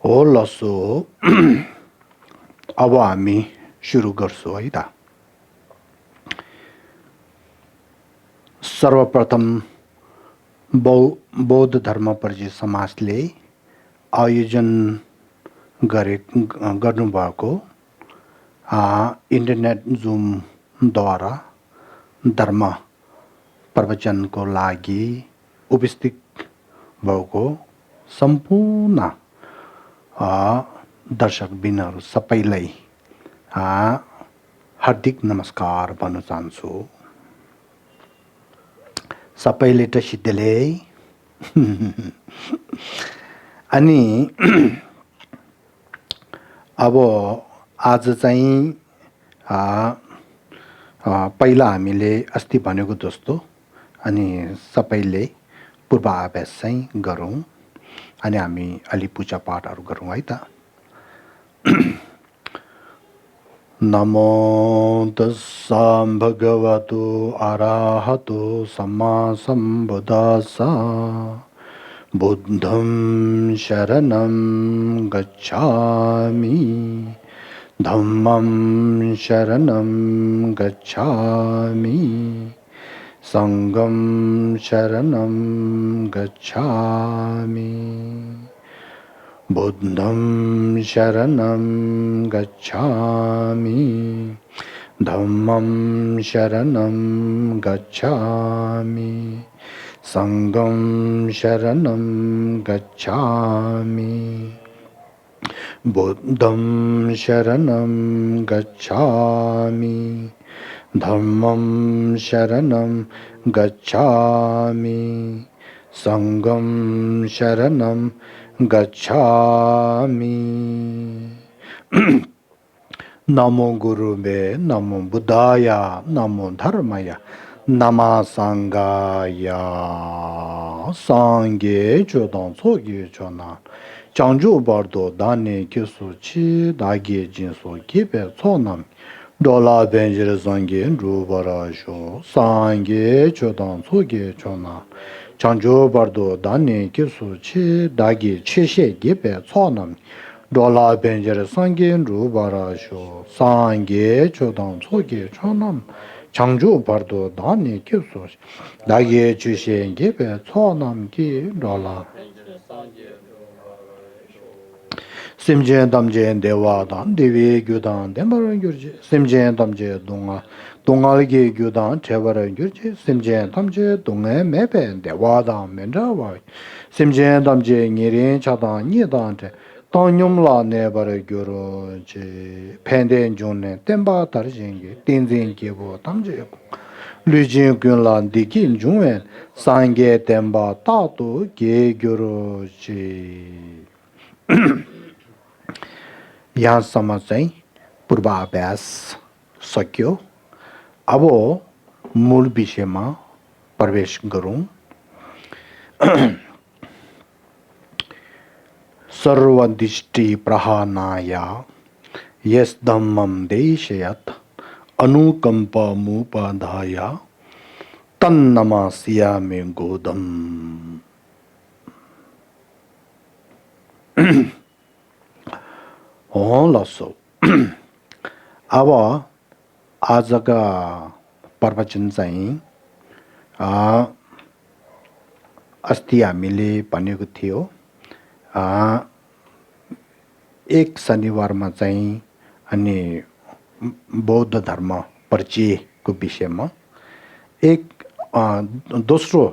हो लसो अब हामी सुरु गर्छौं है त। सर्वप्रथम बौद्ध धर्म परिचय समाजले आयोजन गर्नुभएको इन्टरनेट जुमद्वारा धर्म प्रवचनको लागि उपस्थित भएको सम्पूर्ण दर्शकबिनहरू सबैलाई हार्दिक नमस्कार भन्न चाहन्छु। सबैले त सिद्धले अनि अब आज चाहिँ पहिला हामीले अस्ति भनेको जस्तो अनि सबैले पूर्वाभ्यास चाहिँ गरौँ अनि हामी अलि पूजा पाठहरू गरौँ है त। नमो तस्सा भगवतो अरहतो सम्मा सम्बुद्धास्सा बुद्धं शरणं गच्छामि धम्मं शरणं गच्छामि संघं शरणं गच्छामि बुद्धं शरणं गच्छामि धम्मं शरणं गच्छामि संघं शरणं गच्छामि बुद्धं शरणं गच्छामि धम्मं शरणं गच्छामि संघं शरणं गच्छामि। नमो गुरुवे नमो बुद्धाय नमो धर्माय नमः संघाय सांगे चोदं सोगे चोना चांजू बर्दो दाने किसुची दागे जिंसो किबे सोनम डोला बेंजर संगे रूबराशो सांगे चोदं सोगे चोना चांजू बर्दो दाने किसुची दागे छिशे किबे सोनम डोला बेंजर संगे रूबराशो सांगे चोदं सोगे चोनम 창조 버도 다니 교수 나게 주신 게 배초남기 돌아 심제 담제 대화단 대외 교단 대마른 교지 심제 담제 동아리게 교단 제바른 교지 심제 담제 동에 매배 대화단 면자와 심제 담제 니린 차단 니단테 당념라 내버려 교로지 팬된 존네 땜바 다르진게 딘진게보 담제고 류진군란 디긴 중에 상게 땜바 따도 게교로지 यहाँ सम्म चाहिँ पूर्वाभ्यास सक्यो। अब मूल विषयमा प्रवेश गरौँ। सर्वदृष्टि प्रहानाय यस धम्मं देशयत् अनुकंपमुपधाय तन्नमास्यामि गोदम्। लसो अब आजका प्रवचन चाहिँ अस्ति हामीले भनेको थियो एक शनिबारमा चाहिँ अनि बौद्ध धर्म परिचयको विषयमा एक दोस्रो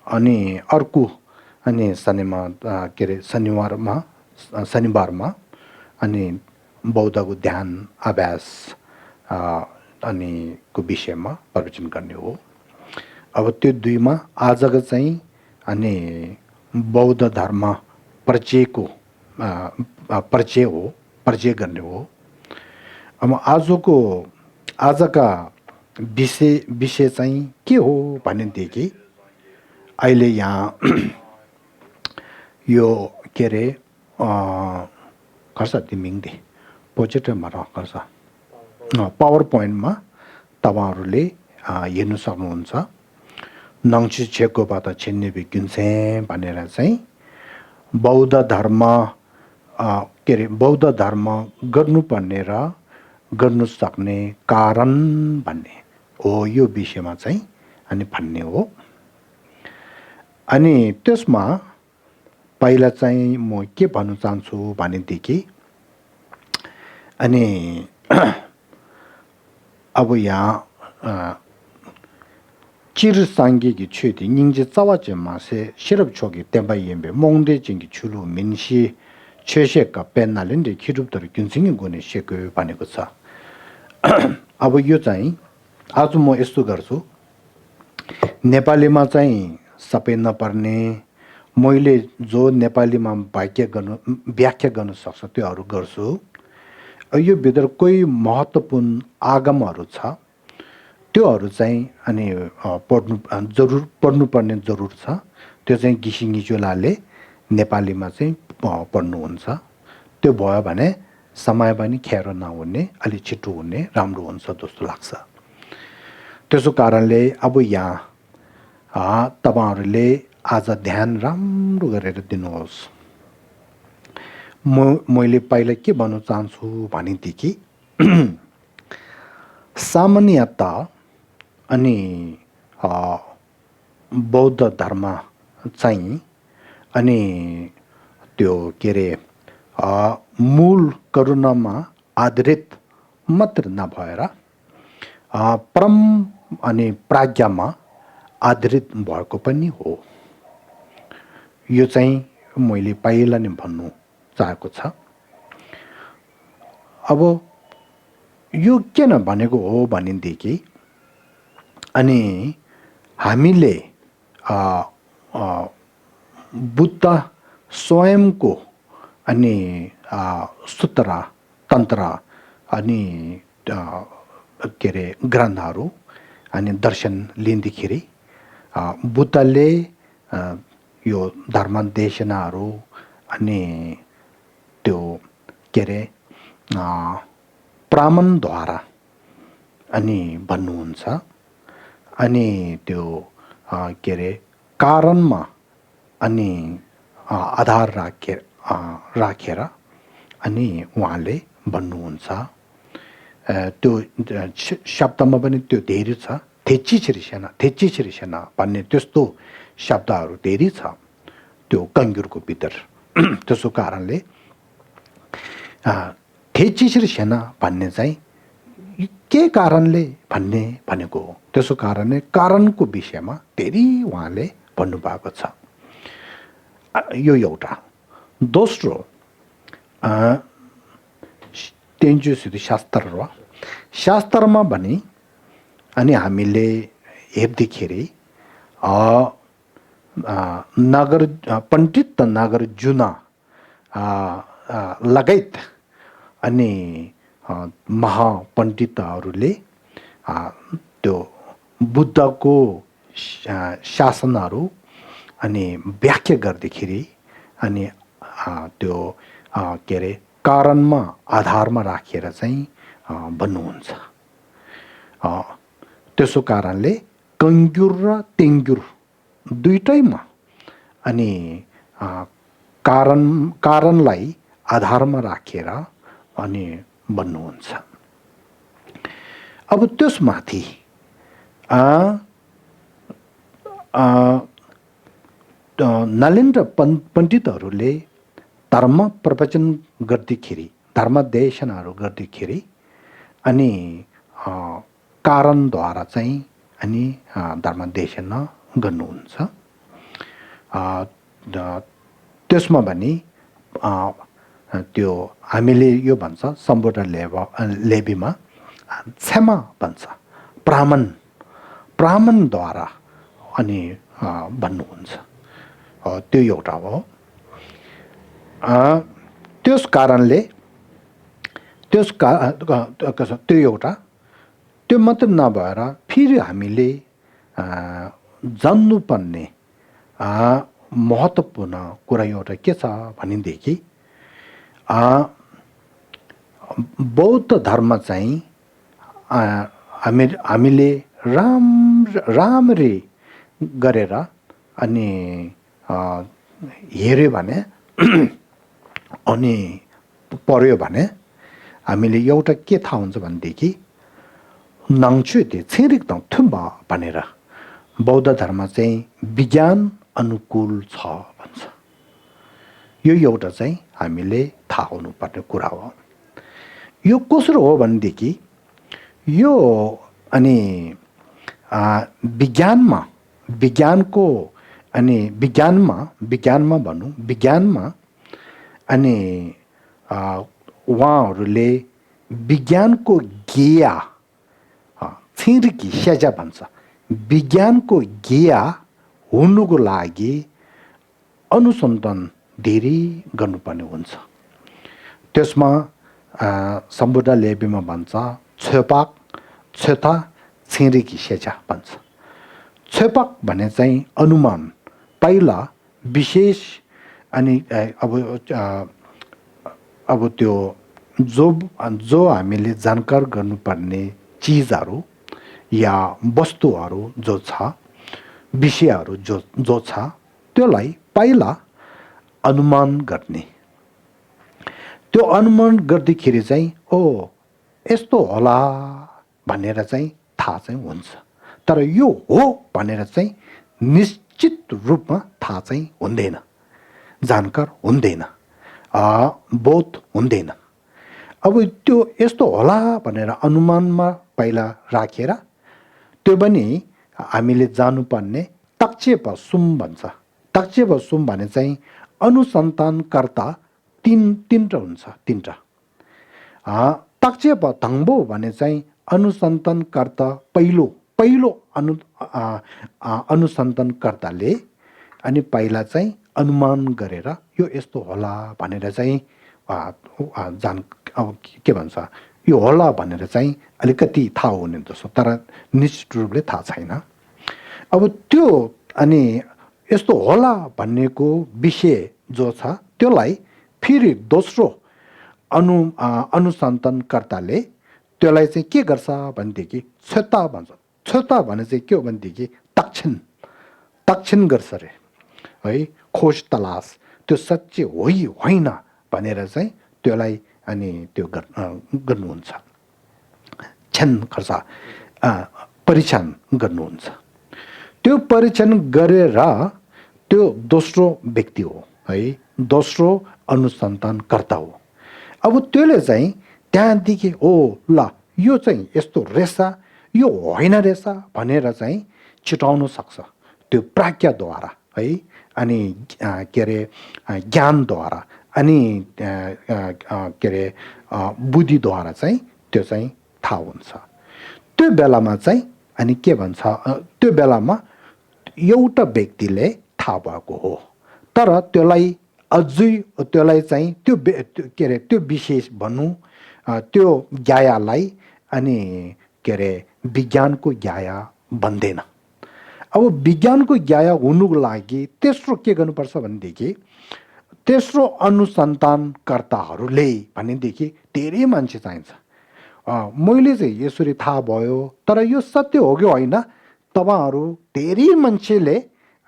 अनि अर्को अनि शनिबारमा अनि बौद्धको ध्यान अभ्यास अनि को विषयमा प्रवचन गर्ने हो। अब त्यो दुईमा आजको चाहिँ अनि बौद्ध धर्म परिचयको परिचय गर्ने हो। अब आजका विषय चाहिँ के हो भनेदेखि अहिले यहाँ यो के रे खर्च तिमिङदे प्रोजेक्टरमा राख्छ पावर पोइन्टमा तपाईहरुले हेर्न सक्नुहुन्छ। नङची छेकोबाट छिन्ने बिकिन्छे भनेर चाहिँ बौद्ध धर्म के अरे बौद्ध धर्म गर्नुपर्ने र गर्नु सक्ने कारण भन्ने हो यो विषयमा चाहिँ अनि भन्ने हो। अनि त्यसमा पहिला चाहिँ म के भन्न चाहन्छु भनेदेखि अनि अब यहाँ चिर सांगि기 취디 닝지 짜와제 마세 시럽 초기 땜바이엠베 몽데 징기 출루 민시 최셰가 벤날린데 기룹들 균승인 거네 셰그 바네고사 अब यो चाहिँ आज म यस्तो गर्छु नेपालीमा चाहिँ सबै नपर्ने मैले जो नेपालीमा व्याख्या गर्न सक्छ त्योहरू गर्छु। यो भित्र कोही महत्त्वपूर्ण आगमहरू छ त्योहरू चाहिँ अनि पढ्नुपर्ने जरुर छ। त्यो चाहिँ घिसिङिचोलाले नेपालीमा चाहिँ पढ्नुहुन्छ। त्यो भयो भने समय पनि खेरो नहुने अलि छिटो हुने राम्रो हुन्छ जस्तो लाग्छ। त्यसो कारणले अब यहाँ तपाईहरुले आज ध्यान राम्रो गरेर दिनुहोस्। मैले पहिला के भन्न चाहन्छु भनेदेखि सामान्यतः अनि बौद्ध धर्म चाहिँ अनि त्यो के अरे मूल करुणामा आधारित मात्र नभएर परम अनि प्राज्ञामा आधारित भएको पनि हो। यो चाहिँ मैले पहिला नै भन्नु चाहेको छ। अब यो किन भनेको हो भनेदेखि अनि हामीले बुद्ध स्वयंको अनि सूत्र तन्त्र अनि के अरे ग्रन्थहरू अनि दर्शन लिँदाखेरि बुद्धले यो धर्म देशनाहरू अनि त्यो के अरे प्रामाणद्वारा अनि भन्नुहुन्छ। अनि त्यो के अरे कारणमा अनि आधार राखेर अनि उहाँले भन्नुहुन्छ। त्यो शब्दमा पनि त्यो धेरै छ। थेचिछिरिसेना भन्ने त्यस्तो शब्दहरू धेरै छ त्यो कङ्ग्युरको भित्र। त्यसो कारणले थेचिछिरिसेना भन्ने चाहिँ के कारणले भन्ने भनेको हो। त्यसो कारणले कारणको विषयमा धेरै उहाँले भन्नुभएको छ। यो एउटा। दोस्रो तेन्जु सिद्धि शास्त्रमा भने अनि हामीले हेर्दाखेरि नगर पण्डित नागार्जुन लगायत अनि महापण्डितहरूले त्यो बुद्धको शासनहरू अनि व्याख्या गर्दाखेरि अनि त्यो के अरे कारणमा आधारमा राखेर चाहिँ भन्नुहुन्छ। त्यसो कारणले कङ्ग्युर र तेङ्ग्युर दुईटैमा अनि कारणलाई आधारमा राखेर अनि भन्नुहुन्छ। अब त्यसमाथि नलेन्द्र पण्डितहरूले धर्म प्रवचन गर्दाखेरि धर्म देशनाहरू गर्दाखेरि अनि कारणद्वारा चाहिँ अनि धर्म देशना गर्नुहुन्छ। त्यसमा भने त्यो हामीले यो भन्छ सम्बोध लेबीमा क्षमा भन्छ प्रामाणद्वारा अनि भन्नुहुन्छ। त्यो एउटा हो। त्यस कारणले त्यो एउटा। त्यो मात्र नभएर फेरि हामीले जान्नुपर्ने महत्त्वपूर्ण कुरा एउटा के छ भनेदेखि बौद्ध धर्म चाहिँ हामीले राम्ररी गरेर अनि हेऱ्यो भने अनि पर्यो भने हामीले एउटा के थाहा हुन्छ भनेदेखि नाङ्छु त्यो छिरिक त थुम्बा भनेर बौद्ध धर्म चाहिँ विज्ञान अनुकूल छ भन्छ। यो एउटा चाहिँ हामीले थाहा हुनुपर्ने कुरा हो। यो कसरी हो भनेदेखि यो अनि विज्ञानमा भनौँ विज्ञानमा अनि उहाँहरूले विज्ञानको ज्ञेय छिरिकी सेजा भन्छ। विज्ञानको ज्ञेय हुनुको लागि अनुसन्धान धेरै गर्नुपर्ने हुन्छ। त्यसमा सम्बुद्ध लेबीमा भन्छ छेता छिरिकी सेजा भन्छ। छेपाक भने चाहिँ अनुमान पहिला विशेष अनि अब त्यो जो हामीले जानकार गर्नुपर्ने चिजहरू या वस्तुहरू जो छ विषयहरू जो छ त्यसलाई पहिला अनुमान गर्ने। त्यो अनुमान गर्दाखेरि चाहिँ यस्तो होला भनेर चाहिँ थाहा चाहिँ हुन्छ। तर यो हो भनेर चाहिँ निश्चित रूपमा थाहा चाहिँ हुँदैन, जानकार हुँदैन, बोध हुँदैन। अब त्यो यस्तो होला भनेर अनुमानमा पहिला राखेर त्यो पनि हामीले जानुपर्ने तक्षेपसुम भन्छ। तक्षेपसुम भने चाहिँ अनुसन्धानकर्ता तीनटा हुन्छ। तक्षेप धङ्बो भने चाहिँ अनुसन्धानकर्ता पहिलो अनुसन्धानकर्ताले अनि पहिला चाहिँ अनुमान गरेर यो यस्तो होला भनेर चाहिँ अब के भन्छ यो होला भनेर चाहिँ अलिकति थाहा हुने जस्तो, तर निश्चित रूपले थाहा छैन। अब त्यो अनि यस्तो होला भन्नेको विषय जो छ त्यसलाई फेरि दोस्रो अनुसन्धानकर्ताले त्यसलाई चाहिँ के गर्छ भनेदेखि छेता भन्छ। छेता भने चाहिँ के हो भनेदेखि तक्षण गर्छ रे है, खोज तलास त्यो सच्चै हो कि होइन भनेर चाहिँ त्यसलाई अनि त्यो गर्नुहुन्छ, परीक्षण गर्नुहुन्छ। त्यो परीक्षण गरेर त्यो दोस्रो व्यक्ति हो है, दोस्रो अनुसन्धानकर्ता हो। अब त्यसले चाहिँ त्यहाँदेखि ल यो चाहिँ यस्तो रहेछ यो होइन रहेछ भनेर चाहिँ छिटाउन सक्छ त्यो प्राज्ञाद्वारा है, अनि के अरे ज्ञानद्वारा अनि के अरे बुद्धिद्वारा चाहिँ त्यो चाहिँ थाहा हुन्छ। त्यो बेलामा चाहिँ अनि के भन्छ त्यो बेलामा एउटा व्यक्तिले थाहा भएको हो, तर त्यसलाई चाहिँ त्यो के अरे त्यो विशेष भनौँ त्यो ज्ञायालाई अनि के अरे विज्ञानको ज्ञाय भन्दैन। अब विज्ञानको ज्ञाय हुनुको लागि तेस्रो के गर्नुपर्छ भनेदेखि तेस्रो अनुसन्धानकर्ताहरूले भनेदेखि धेरै मान्छे चाहिन्छ। मैले चाहिँ यसरी थाहा भयो तर यो सत्य हो कि होइन तपाईँहरू धेरै मान्छेले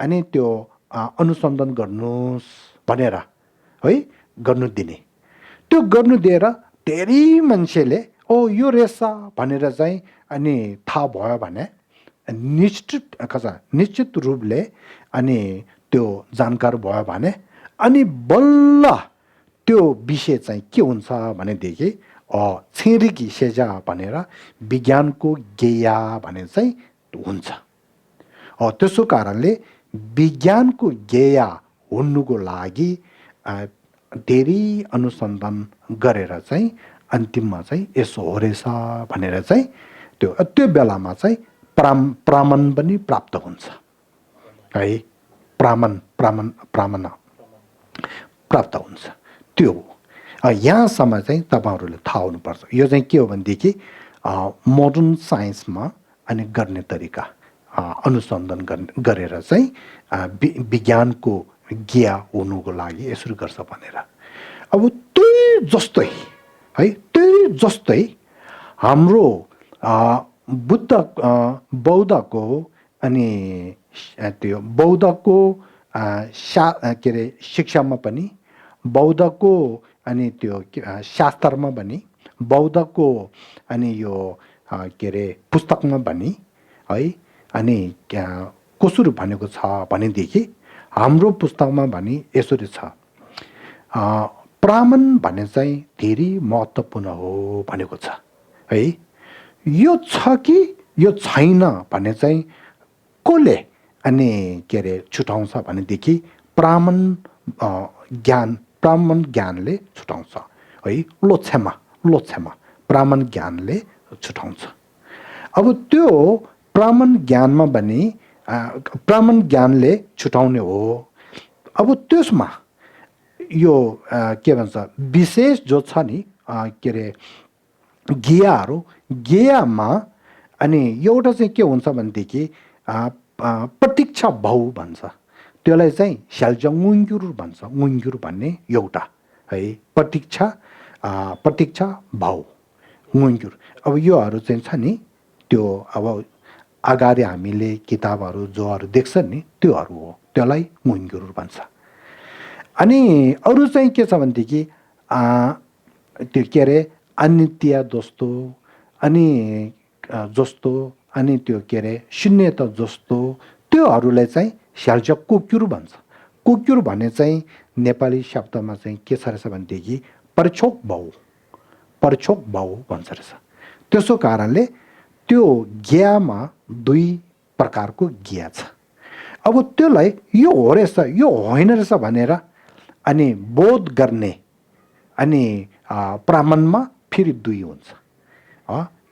अनि त्यो अनुसन्धान गर्नुहोस् भनेर है गर्नु दिने। त्यो गर्नु दिएर धेरै मान्छेले यो रहेछ भनेर चाहिँ अनि थाहा भयो भने निश्चित रूपले अनि त्यो जानकार भयो भने अनि बल्ल त्यो विषय चाहिँ के हुन्छ भनेदेखि छिरिकी सेजा भनेर विज्ञानको ज्ञेय भने चाहिँ हुन्छ। त्यसो कारणले विज्ञानको ज्ञेय हुनुको लागि धेरै अनुसन्धान गरेर चाहिँ अन्तिममा चाहिँ यसो हो रहेछ भनेर चाहिँ त्यो बेलामा चाहिँ प्रमाण पनि प्राप्त हुन्छ है, प्रमाण प्राप्त हुन्छ। त्यो यहाँसम्म चाहिँ तपाईँहरूले थाहा हुनुपर्छ। यो चाहिँ के हो भनेदेखि मोडर्न साइन्समा अनि गर्ने तरिका अनुसन्धान गरेर चाहिँ विज्ञानको ज्ञेय हुनुको लागि यसरी गर्छ भनेर। अब त्यही जस्तै हाम्रो बौद्धको अनि त्यो बौद्धको के अरे शिक्षामा पनि बौद्धको अनि त्यो शास्त्रमा पनि बौद्धको अनि यो के अरे पुस्तकमा पनि है अनि कसरी भनेको छ भनेदेखि हाम्रो पुस्तकमा पनि यसरी छ ब्राह्मण भने चाहिँ धेरै महत्त्वपूर्ण हो भनेको छ है यो छ कि यो छैन भने चाहिँ कसले अनि के अरे छुटाउँछ भनेदेखि ब्राह्मण ज्ञानले छुटाउँछ है लोछ्यामा ब्राह्मण ज्ञानले छुटाउँछ। अब त्यो ब्राह्मण ज्ञानमा पनि ब्राह्मण ज्ञानले छुटाउने हो। अब त्यसमा यो के भन्छ विशेष जो छ नि के अरे गेयामा अनि एउटा चाहिँ के हुन्छ भनेदेखि प्रतीक्षा भाउ भन्छ त्यसलाई चाहिँ स्याल्जङ्गुङ्गुर भन्छ गुङ्गुर भन्ने एउटा है प्रतीक्षा भाउ गुङ्गुर। अब योहरू चाहिँ छ नि त्यो अब अगाडि हामीले किताबहरू जोहरू देख्छ नि त्योहरू हो त्यसलाई गुङ्गुर भन्छ। अनि अरू चाहिँ के छ भनेदेखि त्यो के अरे अनित्य जस्तो अनि जस्तो अनि त्यो के अरे शून्यता जस्तो त्योहरूलाई चाहिँ स्याल्ज कुक्युर भन्छ। कुक्युर भन्ने चाहिँ नेपाली शब्दमा चाहिँ के छ रहेछ भनेदेखि परछोक भाउ भन्छ रहेछ। त्यसो कारणले त्यो ज्ञामा दुई प्रकारको ज्ञा छ। अब त्यसलाई यो हो रहेछ यो होइन रहेछ भनेर अनि बोध गर्ने अनि ब्राह्मणमा फेरि दुई हुन्छ।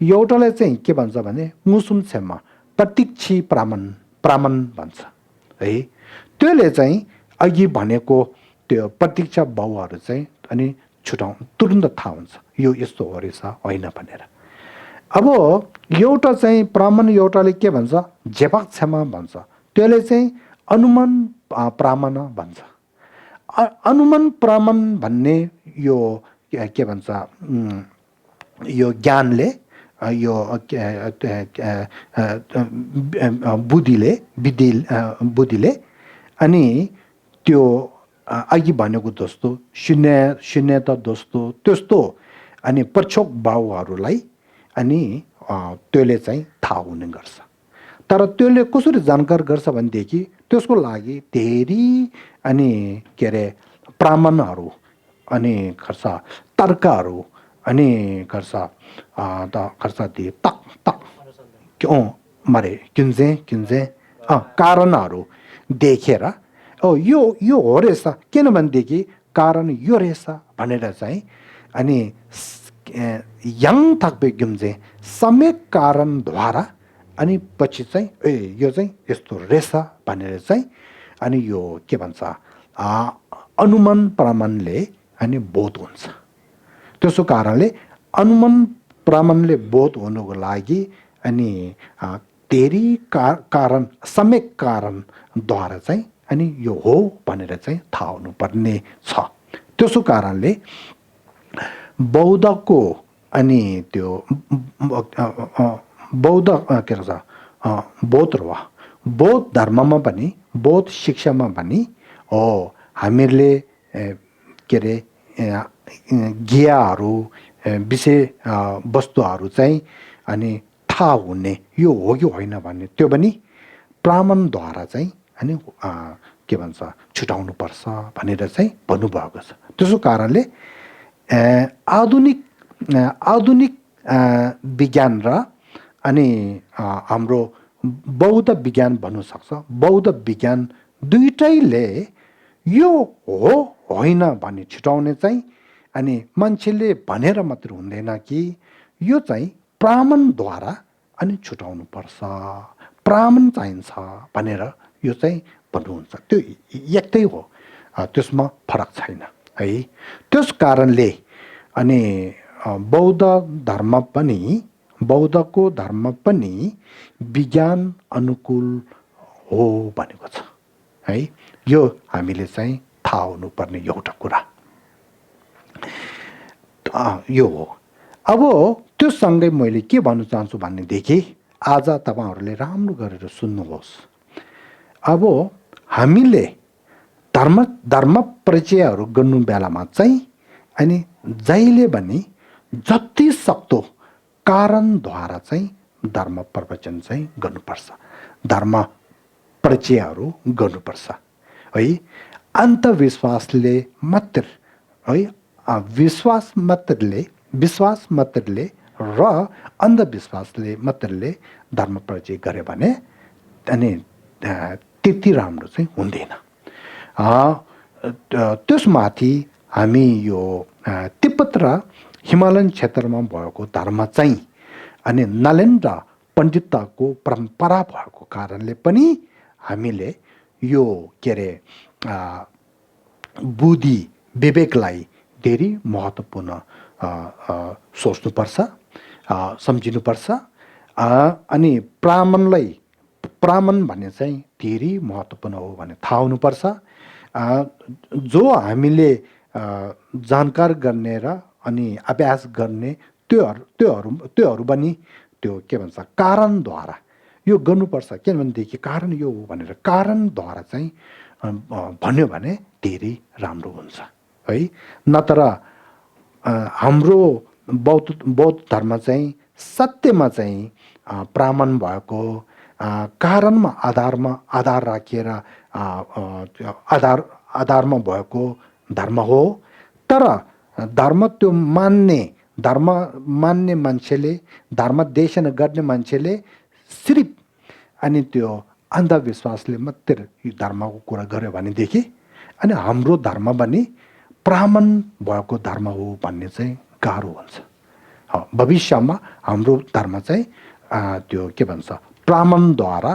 एउटालाई चाहिँ के भन्छ भने मुसुमछेमा प्रतीक्षी ब्राह्मण भन्छ है। त्यसले चाहिँ अघि भनेको त्यो प्रतीक्षा भावहरू चाहिँ अनि तुरुन्त थाहा हुन्छ यो यस्तो हो रहेछ होइन भनेर। अब एउटा चाहिँ ब्राह्मण एउटाले के भन्छ झेपाक क्षमा भन्छ त्यसले चाहिँ अनुमान ब्राह्मण भन्छ। अनुमान ब्राह्मण भन्ने यो के भन्छ यो ज्ञानले यो बुद्धिले अनि त्यो अघि भनेको जस्तो शून्यता जस्तो त्यस्तो अनि प्रछोक भावहरूलाई अनि त्यसले चाहिँ थाहा हुने गर्छ। तर त्यसले कसरी जानकार गर्छ भनेदेखि त्यसको लागि धेरै अनि के अरे प्रमाणहरू अनि गर्छ तर्कहरू अनि गर्छ ती तक मारे किन्जे कारणहरू देखेर यो हो रहेछ किनभनेदेखि कारण यो रहेछ भनेर चाहिँ अनि यङ थक्पे गिम्जे सम्यक कारणद्वारा अनि पछि चाहिँ यो चाहिँ यस्तो रहेछ भनेर चाहिँ अनि यो के भन्छ अनुमान प्रमाणले अनि बोध हुन्छ। त्यसो कारणले अनुमान प्रमाणले बोध हुनुको लागि अनि धेरै कारण सम्यक कारणद्वारा चाहिँ अनि यो हो भनेर चाहिँ थाहा हुनुपर्ने छ। त्यसो कारणले बौद्धको अनि त्यो बौद्ध के भन्छ बौद्ध धर्ममा पनि बौद्ध शिक्षामा पनि हामीहरूले के अरे ज्ञाहरू विषय वस्तुहरू चाहिँ अनि थाहा हुने यो हो कि होइन भन्ने त्यो पनि ब्राह्मणद्वारा चाहिँ अनि के भन्छ छुटाउनु पर्छ भनेर चाहिँ भन्नुभएको छ। त्यसो कारणले आधुनिक विज्ञान र अनि हाम्रो बौद्ध विज्ञान भन्नु सक्छ। बौद्ध विज्ञान दुईटैले यो हो होइन भन्ने छुटाउने चाहिँ अनि मान्छेले भनेर मात्र हुँदैन कि यो चाहिँ ब्राह्मणद्वारा अनि छुटाउनु पर्छ ब्राह्मण चाहिन्छ भनेर यो चाहिँ भन्नुहुन्छ। त्यो एकै हो त्यसमा फरक छैन है। त्यस कारणले अनि बौद्धको धर्म पनि विज्ञान अनुकूल हो भनेको छ है। यो हामीले चाहिँ थाहा हुनुपर्ने एउटा कुरा यो हो। अब त्यो सँगै मैले के भन्न चाहन्छु भनेदेखि आज तपाईँहरूले राम्रो गरेर सुन्नुहोस्। अब हामीले धर्म परिचयहरू गर्नु बेलामा चाहिँ अनि जहिले पनि जति सक्दो कारणद्वारा चाहिँ धर्म प्रवचन चाहिँ गर्नुपर्छ, धर्म परिचयहरू गर्नुपर्छ है। अन्धविश्वासले मात्र है, विश्वास मात्रले र अन्धविश्वासले मात्रले धर्म परिचय गरे भने अनि त्यति राम्रो चाहिँ हुँदैन। त्यसमाथि हामी यो तिब्बत र हिमालयन क्षेत्रमा भएको धर्म चाहिँ अनि नलेन्द्र पण्डितको परम्परा भएको कारणले पनि हामीले यो के अरे बुद्धि विवेकलाई धेरै महत्त्वपूर्ण सोच्नुपर्छ, सम्झिनुपर्छ। अनि ब्राह्मण भन्ने चाहिँ धेरै महत्त्वपूर्ण हो भने थाहा हुनुपर्छ। जो हामीले जानकार गर्ने र अनि अभ्यास गर्ने त्योहरू पनि त्यो के भन्छ कारणद्वारा यो गर्नुपर्छ। किनभनेदेखि कारण यो हो भनेर कारणद्वारा चाहिँ भन्यो भने धेरै राम्रो हुन्छ है। नत्र हाम्रो बौद्ध धर्म चाहिँ सत्यमा चाहिँ ब्राह्मण भएको कारणमा आधार राखेर आधारमा भएको धर्म हो। तर धर्म त्यो मान्ने मान्छेले, धर्म देशन गर्ने मान्छेले सिर्फ अनि त्यो अन्धविश्वासले मात्र यो धर्मको कुरा गर्यो भनेदेखि अनि हाम्रो धर्म पनि ब्राह्मण भएको धर्म हो भन्ने चाहिँ गाह्रो हुन्छ। भविष्यमा हाम्रो धर्म चाहिँ त्यो के भन्छ ब्राह्मणद्वारा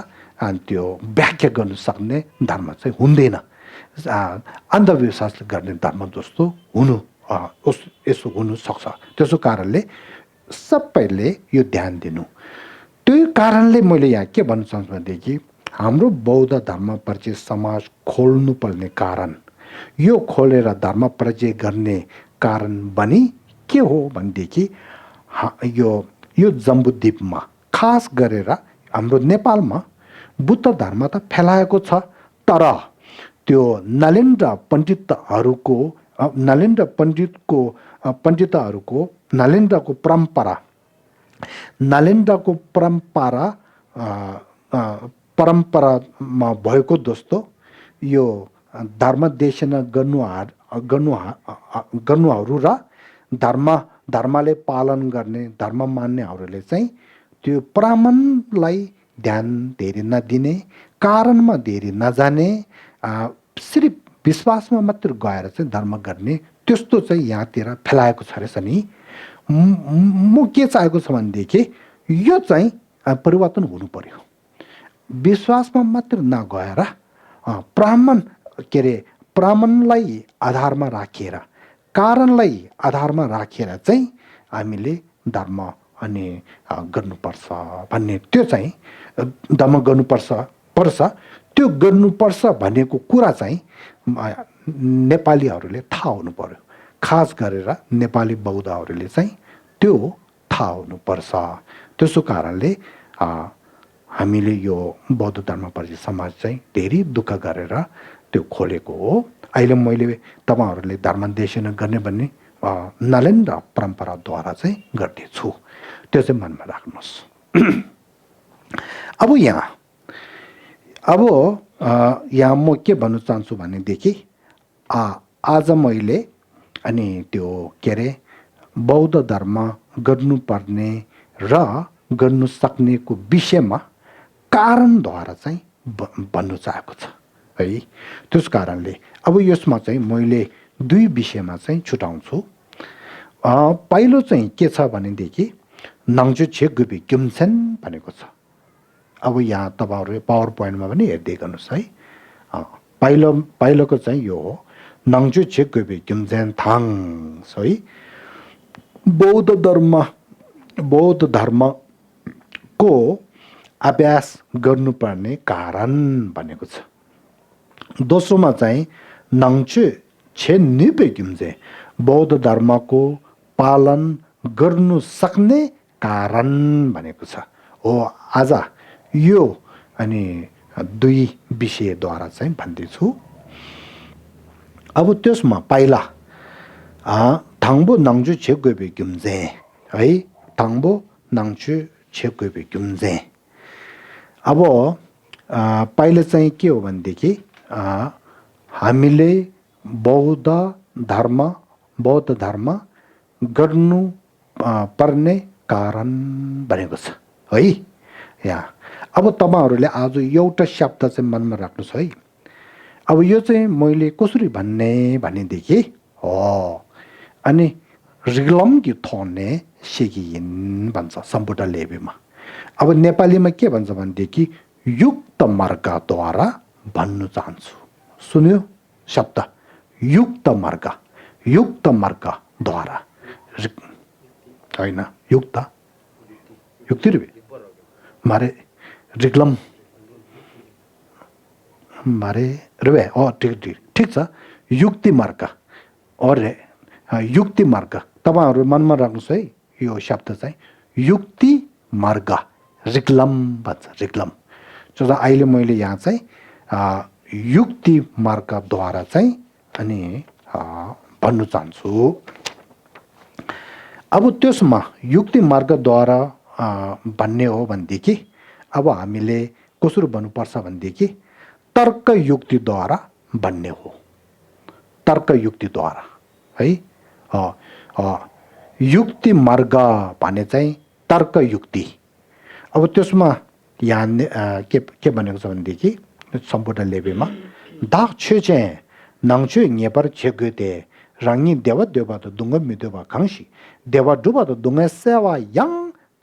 त्यो व्याख्या गर्न सक्ने धर्म चाहिँ हुँदैन। अन्धविश्वासले गर्ने धर्म जस्तो यसो हुनु सक्छ। त्यसो कारणले सबैले यो ध्यान दिनु। त्यही कारणले मैले यहाँ के भन्न चाहन्छु भनेदेखि हाम्रो बौद्ध धर्म परिचय समाज खोल्नुपर्ने कारण, यो खोलेर धर्म परिचय गर्ने कारण पनि के हो भनेदेखि यो जम्बूद्वीपमा खास गरेर हाम्रो नेपालमा बुद्ध धर्म त फैलाएको छ। तर त्यो नलेन्द्र नलेन्द्रको परम्परामा भएको जस्तो यो धर्म देशना गर्नुहरू र धर्मले पालन गर्ने धर्म मान्नेहरूले चाहिँ त्यो ब्राह्मणलाई ध्यान धेरै नदिने, कारणमा धेरै नजाने, सिर्फ विश्वासमा मात्र गएर चाहिँ धर्म गर्ने त्यस्तो चाहिँ यहाँतिर फैलाएको छ रहेछ नि। म के चाहेको छ भनेदेखि यो चाहिँ परिवर्तन हुनु पर्यो। विश्वासमा मात्र नगएर ब्राह्मणलाई आधारमा राखेर, कारणलाई आधारमा राखेर चाहिँ हामीले धर्म अनि गर्नुपर्छ भन्ने, त्यो चाहिँ धर्म गर्नुपर्छ त्यो गर्नुपर्छ भनेको कुरा चाहिँ नेपालीहरूले थाहा हुनु पर्यो। खास गरेर नेपाली बौद्धहरूले चाहिँ त्यो थाहा हुनुपर्छ। त्यसो कारणले हामीले यो बौद्ध धर्म परिचय समाज चाहिँ धेरै दुःख गरेर त्यो खोलेको हो। अहिले मैले तपाईँहरूले धर्म देशन गर्ने भन्ने नलेन्द्र परम्पराद्वारा चाहिँ गर्दैछु, त्यो चाहिँ मनमा राख्नुहोस्। अब यहाँ म के भन्न चाहन्छु भनेदेखि आज मैले अनि त्यो के अरे बौद्ध धर्म गर्नुपर्ने र गर्नु सक्नेको विषयमा कारणद्वारा चाहिँ भन्नु चाहेको छ है। त्यस कारणले अब यसमा चाहिँ मैले दुई विषयमा चाहिँ छुटाउँछु। पहिलो चाहिँ के छ भनेदेखि नाङ्चु छेगुबी किम्सेन भनेको छ। अब यहाँ तपाईँहरू पावर पोइन्टमा पनि हेर्दै गर्नुहोस् है। पहिलोको चाहिँ यो हो नाङ्चु छेगुबी किम्सेन थाङ है। बौद्ध धर्मको अभ्यास गर्नुपर्ने कारण भनेको छ। दोस्रोमा चाहिँ नाङ्चु छे निबे किम्से बौद्ध धर्मको पालन गर्नु सक्ने कारण भनेको छ हो। आज यो अनि दुई विषयद्वारा चाहिँ भन्दैछु। अब त्यसमा पहिला थाङ्बो नाङ्चु छे गइबे gyumजे है थाङ्बो नाङ्चु छे गइबे gyumजे अब पहिला चाहिँ के हो भनेदेखि हामीले बौद्ध धर्म गर्नु पर्ने कारण भनेको छ है यहाँ अब तपाईहरुले आज एउटा शब्द चाहिँ मनमा राख्नुस् है अब यो चाहिँ मैले कसरी भन्ने भनेदेखि अनि रिग्लम कि थोने सिगिन भन्छ सम्पुट लेबेमा अब नेपालीमा के भन्छ भनेदेखि युक्त मार्गद्वारा भन्नु चाहन्छु सुन्यो शब्द युक्त मार्गद्वारा हैन युक्ति रे मारे रिग्लम मारे रे ठीक छ युक्ति मार्ग युक्ति मार्ग तपाईहरु मनमा राख्नुस् है यो शब्द चाहिँ युक्ति मार्ग रिग्लम भन्छ रिग्लम जो अहिले मैले यहाँ चाहिँ युक्ति मार्गद्वारा चाहिँ अनि भन्नु चाहन्छु अब त्यसमा युक्ति मार्गद्वारा भन्ने हो भनेदेखि अब हामीले कसरी भन्नुपर्छ भनेदेखि तर्क युक्तिद्वारा भन्ने हो तर्क युक्तिद्वारा है युक्ति मार्ग भने चाहिँ तर्क युक्ति अब त्यसमा यहाँ के भनेको छ भनेदेखि सम्पूर्ण लेबेमा दाग छे चाहिँ नाङ्छु नेपर छेगते राङ्गी देवा त दुङ्ग मिदेवा खांसी देवा डुबा त दुङ्ग सेवा याङ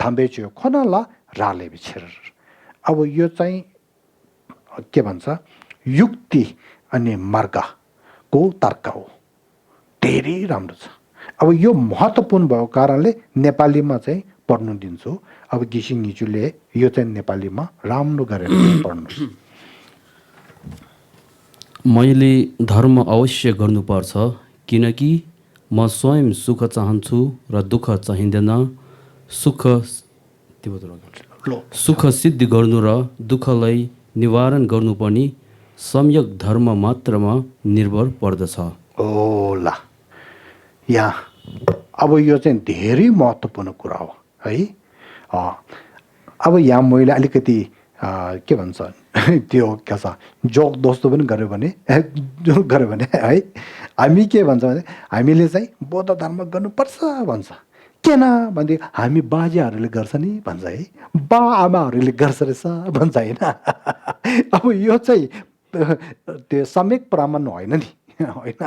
थाम्बे छु खनाला राले बिछेर अब यो चाहिँ के भन्छ युक्ति अनि मार्गको तर्क हो धेरै राम्रो छ अब यो महत्त्वपूर्ण भएको कारणले नेपालीमा चाहिँ पढ्नु दिन्छु अब गिसिङ गिजुले यो चाहिँ नेपालीमा राम्रो गरेर पढ्नुस् मैले धर्म अवश्य गर्नुपर्छ किनकि म स्वयं सुख चाहन्छु र दुःख चाहिँदैन सुख सिद्धि गर्नु र दुःखलाई निवारण गर्नु पनि सम्यक धर्म मात्रमा निर्भर पर्दछ ओला या अब यो चाहिँ धेरै महत्त्वपूर्ण कुरा हो है अब यहाँ मैले अलिकति के भन्छ त्यो के छ जोक दोस्तो पनि गर्यो भने है हामी के भन्छ भने हामीले चाहिँ बौद्ध धर्म गर्नुपर्छ भन्छ किन भन्दै हामी बाजेहरूले गर्छ नि भन्छ है बा आमाहरूले गर्छ रहेछ भन्छ हैन अब यो चाहिँ त्यो सम्यक प्रमाण होइन नि होइन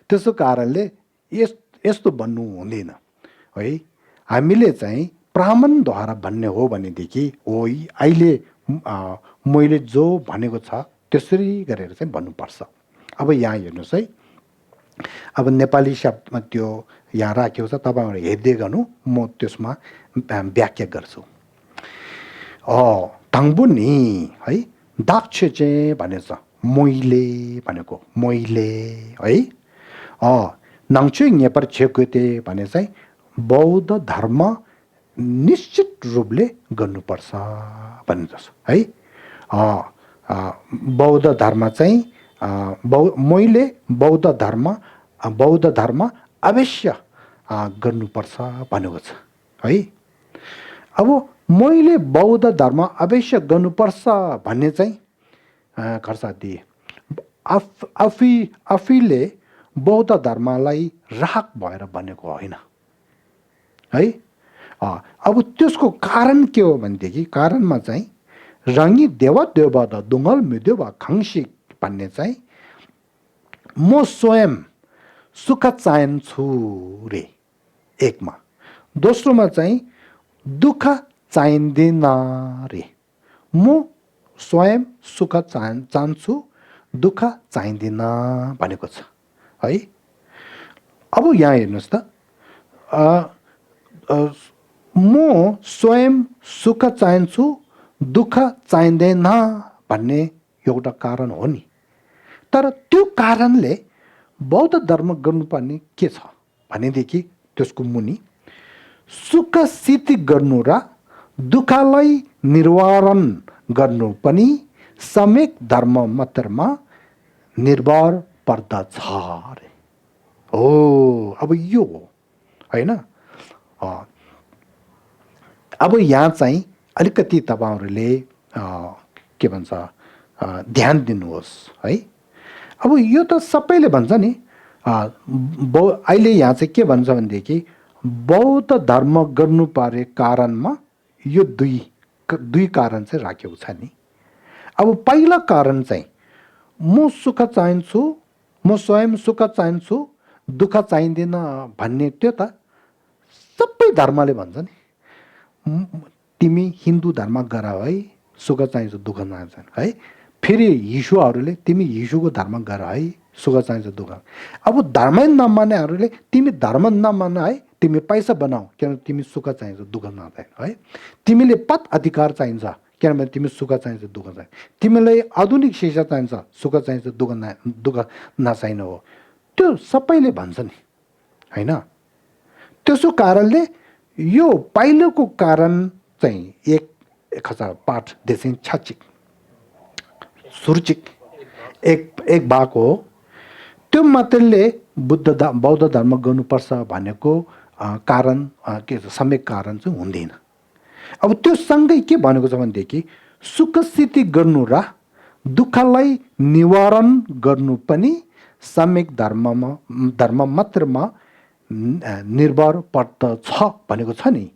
त्यसो कारणले यस्तो भन्नु हुँदैन है हामीले चाहिँ प्रमाणद्वारा भन्ने हो भनेदेखि अहिले मैले जो भनेको छ त्यसरी गरेर चाहिँ भन्नुपर्छ अब यहाँ हेर्नुहोस् है अब नेपाली शब्दमा त्यो यहाँ राखेको छ तपाईहरु हेर्दै गर्नु म त्यसमा व्याख्या गर्छु ताङबुनी है दाक्ष चाहिँ भनेछ मैले भनेको मैले है नाङ्छु नेपर छेकुते भने चाहिँ बौद्ध धर्म निश्चित रूपले गर्नुपर्छ भन्छ है बौद्ध धर्म चाहिँ मैले बौद्ध धर्म अवश्य गर्नुपर्छ भनेको छ है अब मैले बौद्ध धर्म अवश्य गर्नुपर्छ भन्ने चाहिँ खर्सादी आफैले बौद्ध धर्मलाई राख भएर भनेको होइन है अब त्यसको कारण के हो भनेदेखि कारणमा चाहिँ रङ्गी देवा त दुङ्गल मिदेवा खांसी भन्ने चाहिँ म स्वयं सुख चाहन्छु रे एकमा दोस्रोमा चाहिँ दुःख चाहिँदैन रे म स्वयं सुख चाहन्छु दुःख चाहिँदैन भनेको छ है अब यहाँ हेर्नुहोस् त म स्वयं सुख चाहन्छु दुःख चाहिँदैन भन्ने एउटा कारण हो नि तर त्यो कारणले बौद्ध धर्म गर्नुपर्ने के छ भनेदेखि त्यसको मुनि सुख सिद्धि गर्नु र दुःखलाई निवारण गर्नु पनि सम्यक धर्म मात्रमा निर्भर पर्दछ अरे। हो अब यो हो होइन। अब यहाँ चाहिँ अलिकति तपाईँहरूले के भन्छ ध्यान दिनुहोस् है। अब यो त सबैले भन्छ नि अहिले यहाँ चाहिँ के भन्छ भनेदेखि बौद्ध धर्म गर्नु पर्ने कारणमा यो दुई कारण चाहिँ राखेको छ नि। अब पहिलो कारण चाहिँ म सुख चाहन्छु, म स्वयं सुख चाहन्छु, दुःख चाहिँदैन भन्ने त्यो त सबै धर्मले भन्छ नि। तिमी हिन्दू धर्म गर है, सुख चाहिन्छ दुःख चाहन्छ है। फेरि यीशुहरूले तिमी यीशुको धर्म गर है, सुख चाहिन्छ दुःख। अब धर्मै नमान्नेहरूले तिमी धर्म नमान है, तिमी पैसा बनाऊ किनभने तिमी सुख चाहिन्छ दुःख नचाहिँ है। तिमीले पद अधिकार चाहिन्छ किनभने तिमी सुख चाहिन्छ दुःख चाहिन्छ। तिमीलाई आधुनिक शिक्षा चाहिन्छ, सुख चाहिन्छ दुःख नचाहिँ हो। त्यो सबैले भन्छ नि होइन। त्यसो कारणले यो पहिलोको कारण चाहिँ एक हजार पाठ देशिङ छाचिक सुर्चिक एक भाग हो। त्यो मात्रले बौद्ध धर्म गर्नुपर्छ भनेको कारण के सम्यक कारण चाहिँ हुँदैन। अब त्यो सँगै के भनेको छ भनेदेखि सुख स्थिति गर्नु र दुःखलाई निवारण गर्नु पनि सम्यक धर्म मात्रमा निर्भर पर्दछ भनेको छ नि।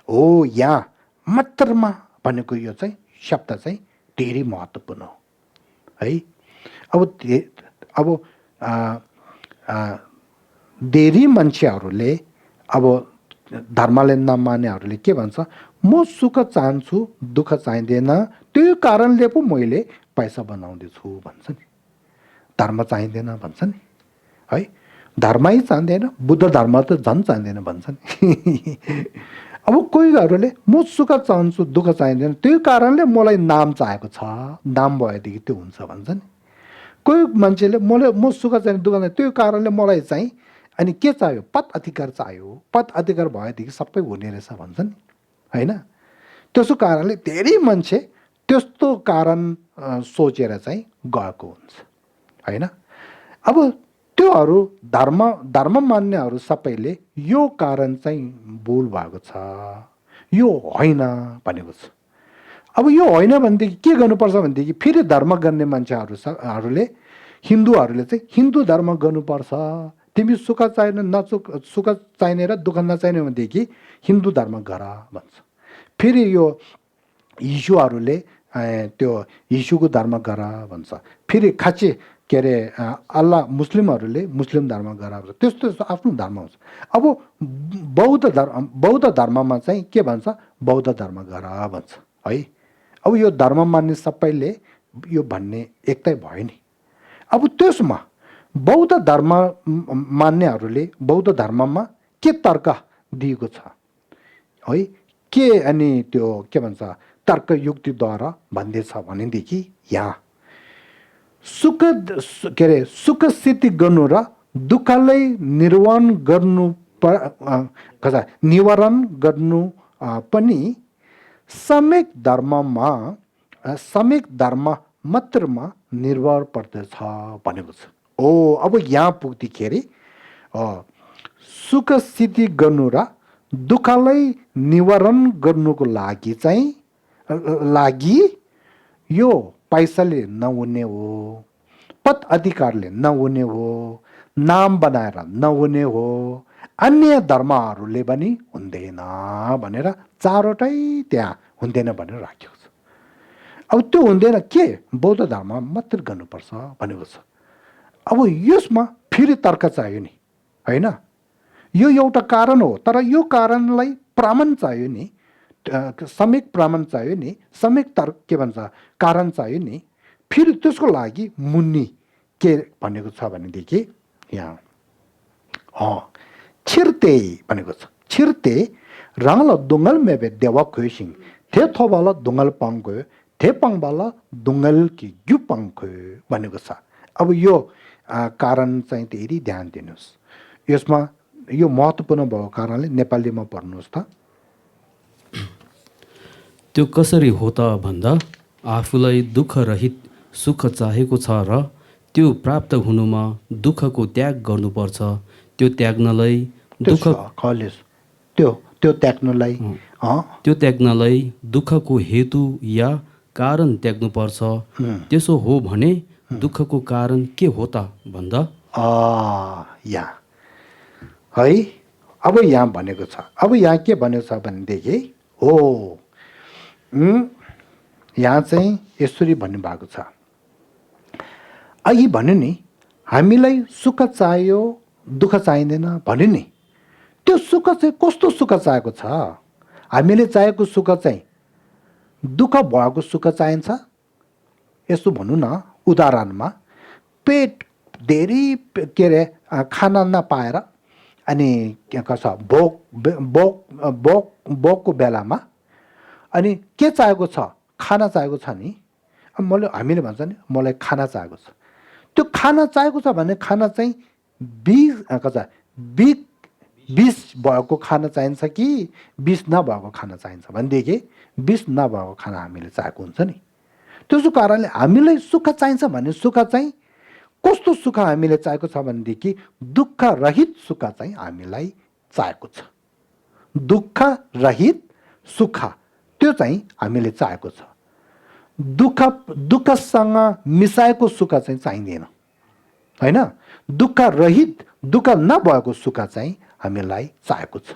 हो यहाँ मात्रमा भनेको यो चाहिँ शब्द चाहिँ धेरै महत्त्वपूर्ण हो है। अब धेरै मान्छेहरूले अब धर्मले नमान्नेहरूले के भन्छ, म सुख चाहन्छु दुःख चाहिँदैन त्यो कारणले पो मैले पैसा बनाउँदैछु भन्छ नि। धर्म चाहिँदैन भन्छ नि है। धर्मै चाहिँदैन, बुद्ध धर्म त झन् चाहिँदैन भन्छ नि। अब कोहीहरूले म सुख चाहन्छु दुःख चाहिँदैन त्यो कारणले मलाई नाम चाहेको छ, नाम भएदेखि त्यो हुन्छ भन्छ नि। कोही मान्छेले म सुख चाहिने दुःख चाहिने त्यो कारणले मलाई चाहिँ अनि के चाहियो, पद अधिकार चाहियो, पद अधिकार भएदेखि सबै हुने रहेछ भन्छ नि होइन। त्यसो कारणले धेरै मान्छे त्यस्तो कारण सोचेर चाहिँ गएको हुन्छ होइन। अब त्योहरू धर्म मान्नेहरू सबैले यो कारण चाहिँ भुल भएको छ, यो होइन भनेको छ। अब यो होइन भनेदेखि के गर्नुपर्छ भनेदेखि फेरि धर्म गर्ने मान्छेहरूले हिन्दूहरूले चाहिँ हिन्दू धर्म गर्नुपर्छ, तिमी सुख चाहिने सुख चाहिने र दुःख नचाहिने भनेदेखि हिन्दू धर्म गर भन्छ। फेरि यो यीशुहरूले त्यो यीशुको धर्म गर भन्छ। फेरि खाँचे के अरे अल्लाह मुस्लिमहरूले मुस्लिम धर्म गर भन्छ। त्यस्तो आफ्नो धर्म हुन्छ। अब बौद्ध धर्ममा चाहिँ के भन्छ, बौद्ध धर्म गर भन्छ है। अब यो धर्म मान्ने सबैले यो भन्ने एकतै भयो नि। अब त्यसमा बौद्ध धर्म मान्नेहरूले बौद्ध धर्ममा के तर्क दिएको छ है, के अनि त्यो के भन्छ तर्क युक्तिद्वारा भन्दैछ भनेदेखि यहाँ सुख स्थिति गर्नु र दुःखलाई निवारण गर्नु पनि सम्यक धर्म मात्रमा निर्भर पर्दछ भनेको छ। ओ अब यहाँ पुग्दाखेरि सुख स्थिति गर्नु र दुःखलाई निवारण गर्नुको लागि यो पैसाले नहुने हो, पद अधिकारले नहुने हो, नाम बनाएर नहुने हो, अन्य धर्महरूले पनि हुँदैन भनेर चारवटै त्यहाँ हुँदैन भनेर राखेको छ। अब त्यो हुँदैन के बौद्ध धर्म मात्र गर्नुपर्छ भनेको छ। अब यसमा फेरि तर्क चाहियो नि होइन। यो एउटा कारण हो तर यो कारणलाई प्रमाण चाहियो नि, सम्यक प्रमाण चाहियो नि, सम्यक तर्क के भन्छ कारण चाहियो नि। फेरि त्यसको लागि मुनि के भनेको छ भनेदेखि यहाँ छिर्ते भनेको छ। छिर्ते राङल दुङ्गल मेबे देवा खोइसिङ थे थोबाला दुङ्गल पाङ्को थे पाङबाला दुङ्गल कि ग्यु पाङ्को भनेको छ। अब यो कारण चाहिँ धेरै ध्यान दिनुहोस्। यसमा यो महत्त्वपूर्ण भएको कारणले नेपालीमा पढ्नुहोस् त। त्यो कसरी हो त भन्दा आफूलाई दुःख रहित सुख चाहेको छ र त्यो प्राप्त हुनुमा दुःखको त्याग गर्नुपर्छ। त्यो त्याग्नलाई त्यो दुःख कलेज त्यो त्यो त्याग्नलाई त्यो त्याग्नलाई दुःखको हेतु या कारण त्याग्नुपर्छ। त्यसो हो भने दुःखको कारण के हो त भन्दा यहाँ है अब यहाँ भनेको छ। अब यहाँ के भनेको छ भनेदेखि हो यहाँ चाहिँ यसरी भन्नुभएको छ। अघि भन्यो नि हामीलाई सुख चाहियो दुःख चाहिँदैन भन्यो नि। त्यो सुख चाहिँ कस्तो सुख चाहेको छ? हामीले चाहेको सुख चाहिँ दुःख भएको सुख चाहिन्छ। यसो भनौँ न, उदाहरणमा पेट धेरै के अरे खाना नपाएर अनि के कस भोकको बेलामा अनि के चाहेको छ? खाना चाहेको छ नि। मैले हामीले भन्छ नि मलाई खाना चाहेको छ। त्यो खाना चाहेको छ भने खाना चाहिँ विष भएको खाना चाहिन्छ कि विष नभएको खाना चाहिन्छ भनेदेखि विष नभएको खाना हामीले चाहेको हुन्छ नि। त्यसो कारणले हामीलाई सुख चाहिन्छ भने सुख चाहिँ कस्तो सुख हामीले चाहेको छ भनेदेखि दुःख रहित सुख चाहिँ हामीलाई चाहेको छ। दुःख रहित सुख त्यो चाहिँ हामीले चाहेको छ। दुःखसँग मिसाएको सुख चाहिँ चाहिँदैन होइन। दुःख रहित दुःख नभएको सुख चाहिँ हामीलाई चाहेको छ।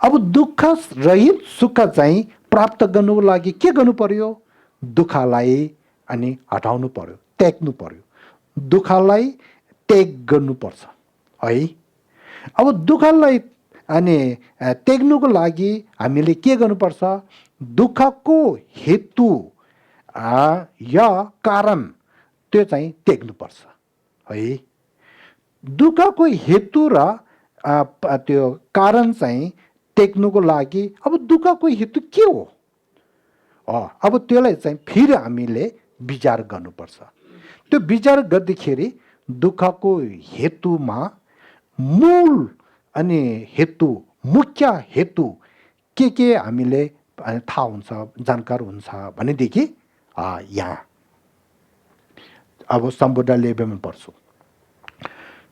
अब दुःख रहित सुख चाहिँ प्राप्त गर्नुको लागि के गर्नु पर्यो? दुःखलाई अनि हटाउनु पर्यो, त्याग्नु पर्यो। दुःखलाई त्याग गर्नुपर्छ है। अब दुःखलाई अनि त्याग्नुको लागि हामीले के गर्नुपर्छ? दुःखको हेतु या कारण त्यो चाहिँ त्याग्नुपर्छ है। दुःखको हेतु र त्यो कारण चाहिँ त्याग्नुको लागि अब दुःखको हेतु के हो? अब त्यसलाई चाहिँ फेरि हामीले विचार गर्नुपर्छ। त्यो विचार गर्दाखेरि दुःखको हेतुमा मूल अनि हेतु मुख्य हेतु के हामीले थाहा हुन्छ, जानकार हुन्छ भनेदेखि यहाँ अब सम्बुद्ध लेबेमा पढ्छु।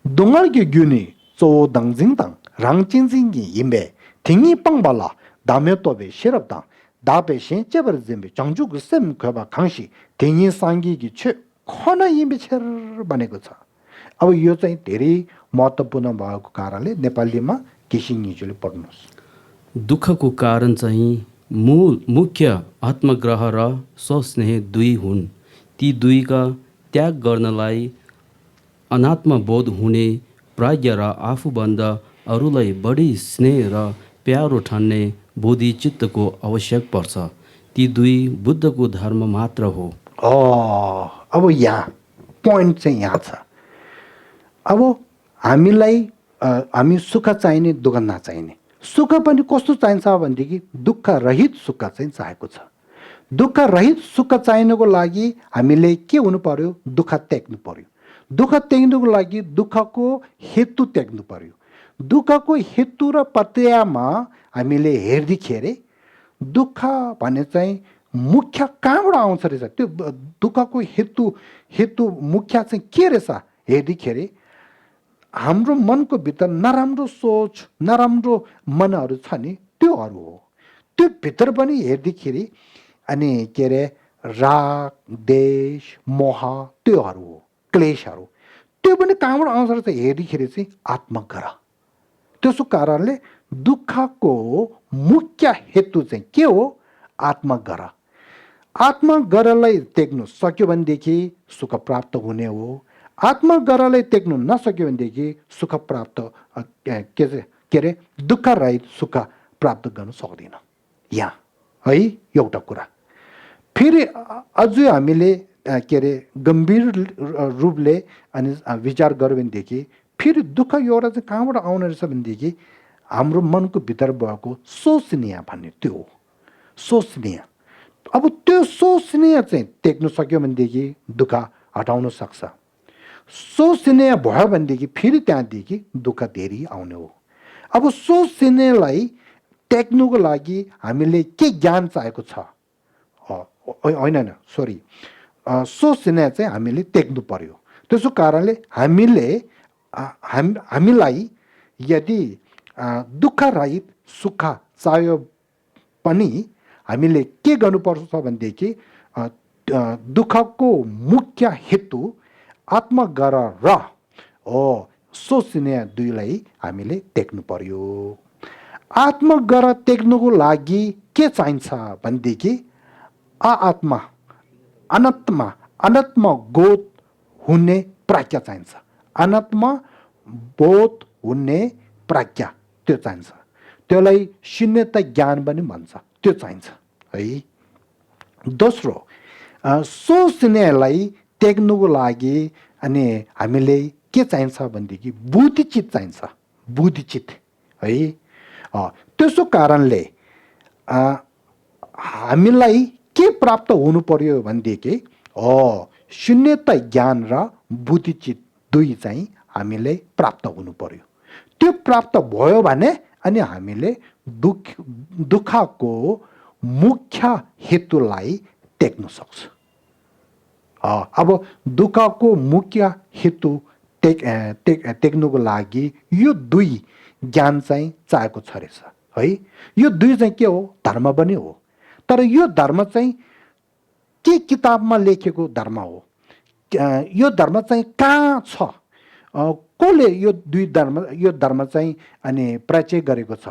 दुङ्गलकी ग्युनी चो दङजिङतङ राङचिङजिङकी हिम्बे थिङी पङबला दामे तोबे शिरबतङ दाबे सेचेबर जिम्बे चङजुग सेम खबा खाङसी थिङी साङ्गीकी छे खन हिम्बे छेर भनेको छ। अब यो चाहिँ धेरै महत्त्वपूर्ण भएको कारणले नेपालीमा किसिङिजोले पढ्नुहोस्। दुःखको कारण चाहिँ मुख्य आत्मग्रह र स्वस्नेह दुई हुन्। ती दुईका त्याग गर्नलाई अनात्मबोध हुने प्राज्ञ र आफूभन्दा अरूलाई बढी स्नेह र प्यारो ठान्ने बोधिचित्तको आवश्यक पर्छ। ती दुई बुद्धको धर्म मात्र हो। अब यहाँ पोइन्ट चाहिँ यहाँ छ। अब हामी सुख चाहिने दुःख नचाहिने। सुख पनि कस्तो चाहिन्छ भनेदेखि दुःख रहित सुख चाहिँ चाहेको छ। दुःख रहित सुख चाहिनुको लागि हामीले के हुनु पर्यो? दुःख त्याग्नु पर्यो। दुःख त्याग्नुको लागि दुःखको हेतु त्याग्नु पर्यो। दुःखको हेतु र प्रत्ययमा हामीले हेर्दाखेरि दुःख भन्ने चाहिँ मुख्य कहाँबाट आउँछ रहेछ? त्यो दुःखको हेतु मुख्य चाहिँ के रहेछ हेर्दाखेरि हाम्रो मनको भित्र नराम्रो सोच नराम्रो मनहरू छ नि त्योहरू हो। त्यो भित्र पनि हेर्दाखेरि अनि के अरे राग देश मोह त्योहरू हो, क्लेशहरू। त्यो पनि कहाँबाट आउँछ रहेछ हेर्दाखेरि चाहिँ आत्मग्रह। त्यसो कारणले दुःखको मुख्य हेतु चाहिँ के हो? आत्मग्रह। आत्मग्रहलाई त्याग्नु सक्यो भनेदेखि सुख प्राप्त हुने हो। आत्मग्रहलाई त्याग्नु नसक्यो भनेदेखि सुख प्राप्त के अरे दुःख रहित सुख प्राप्त गर्न सक्दैन यहाँ है। एउटा कुरा फेरि अझै हामीले के अरे गम्भीर रूपले अनि विचार गर्यो भनेदेखि फेरि दुःख एउटा चाहिँ कहाँबाट आउने रहेछ भनेदेखि हाम्रो मनको भित्र भएको सोचनीय भन्ने त्यो हो। सोचनीय। अब त्यो सोचनीय चाहिँ त्याग्नु सक्यो भनेदेखि दुःख हटाउन सक्छ। सोचनीय भयो भनेदेखि फेरि त्यहाँदेखि दुःख धेरै आउने हो। अब सोचनीयलाई त्याग्नुको लागि हामीले के ज्ञान चाहिएको छ? होइन सरी, सोचनीय चाहिँ हामीले त्याग्नु पर्यो। त त्यसो कारणले हामीलाई यदि दुःख रहित सुख चाहियो पनि हामीले के गर्नुपर्छ भनेदेखि दुःखको मुख्य हेतु आत्मगर र सोच्ने दुईलाई हामीले देख्नु पर्यो। आत्मगर देख्नुको लागि के चाहिन्छ भनेदेखि अनात्मा बोध हुने प्रज्ञा चाहिन्छ। अनात्मा बोध हुने प्रज्ञा त्यो चाहिन्छ। त्यसलाई शून्यता ज्ञान पनि भन्छ, त्यो चाहिन्छ है। दोस्रो सोच्नेलाई देख्नुको लागि अनि हामीले के चाहिन्छ भनेदेखि बुद्धिचित चाहिन्छ, बुद्धिचित है। त्यसो कारणले हामीलाई के प्राप्त हुनु पर्यो भनेदेखि शून्यता ज्ञान र बुद्धिचित दुई चाहिँ हामीले प्राप्त हुनु पर्यो। त्यो प्राप्त भयो भने अनि हामीले दुःखको मुख्य हेतुलाई देख्न सक्छ। अब दुःखको मुख्य हेतु देख्नुको लागि यो दुई ज्ञान चाहिँ चाहिएको छ रहेछ है। यो दुई चाहिँ के हो? धर्म पनि हो। तर यो धर्म चाहिँ के किताबमा लेखेको धर्म हो? यो धर्म चाहिँ कहाँ छ? कसले यो धर्म चाहिँ अनि परिचय गरेको छ,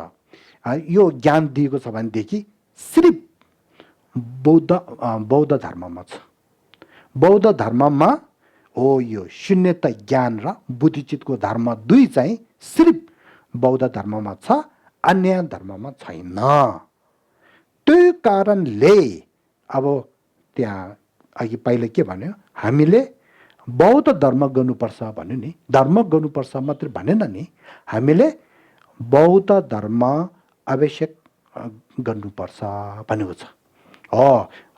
यो ज्ञान दिएको छ भनेदेखि सिर्फ बौद्ध धर्ममा छ। बौद्ध धर्ममा यो शून्यता ज्ञान र बुद्धिचितको धर्म दुई चाहिँ सिर्फ बौद्ध धर्ममा छ, अन्य धर्ममा छैन। त्यो कारणले अब त्यहाँ अघि पहिले के भन्यो, हामीले बौद्ध धर्म गर्नुपर्छ भन्यो नि, धर्म गर्नुपर्छ मात्र भनेन नि, हामीले बौद्ध धर्म आवश्यक गर्नुपर्छ भनेको छ।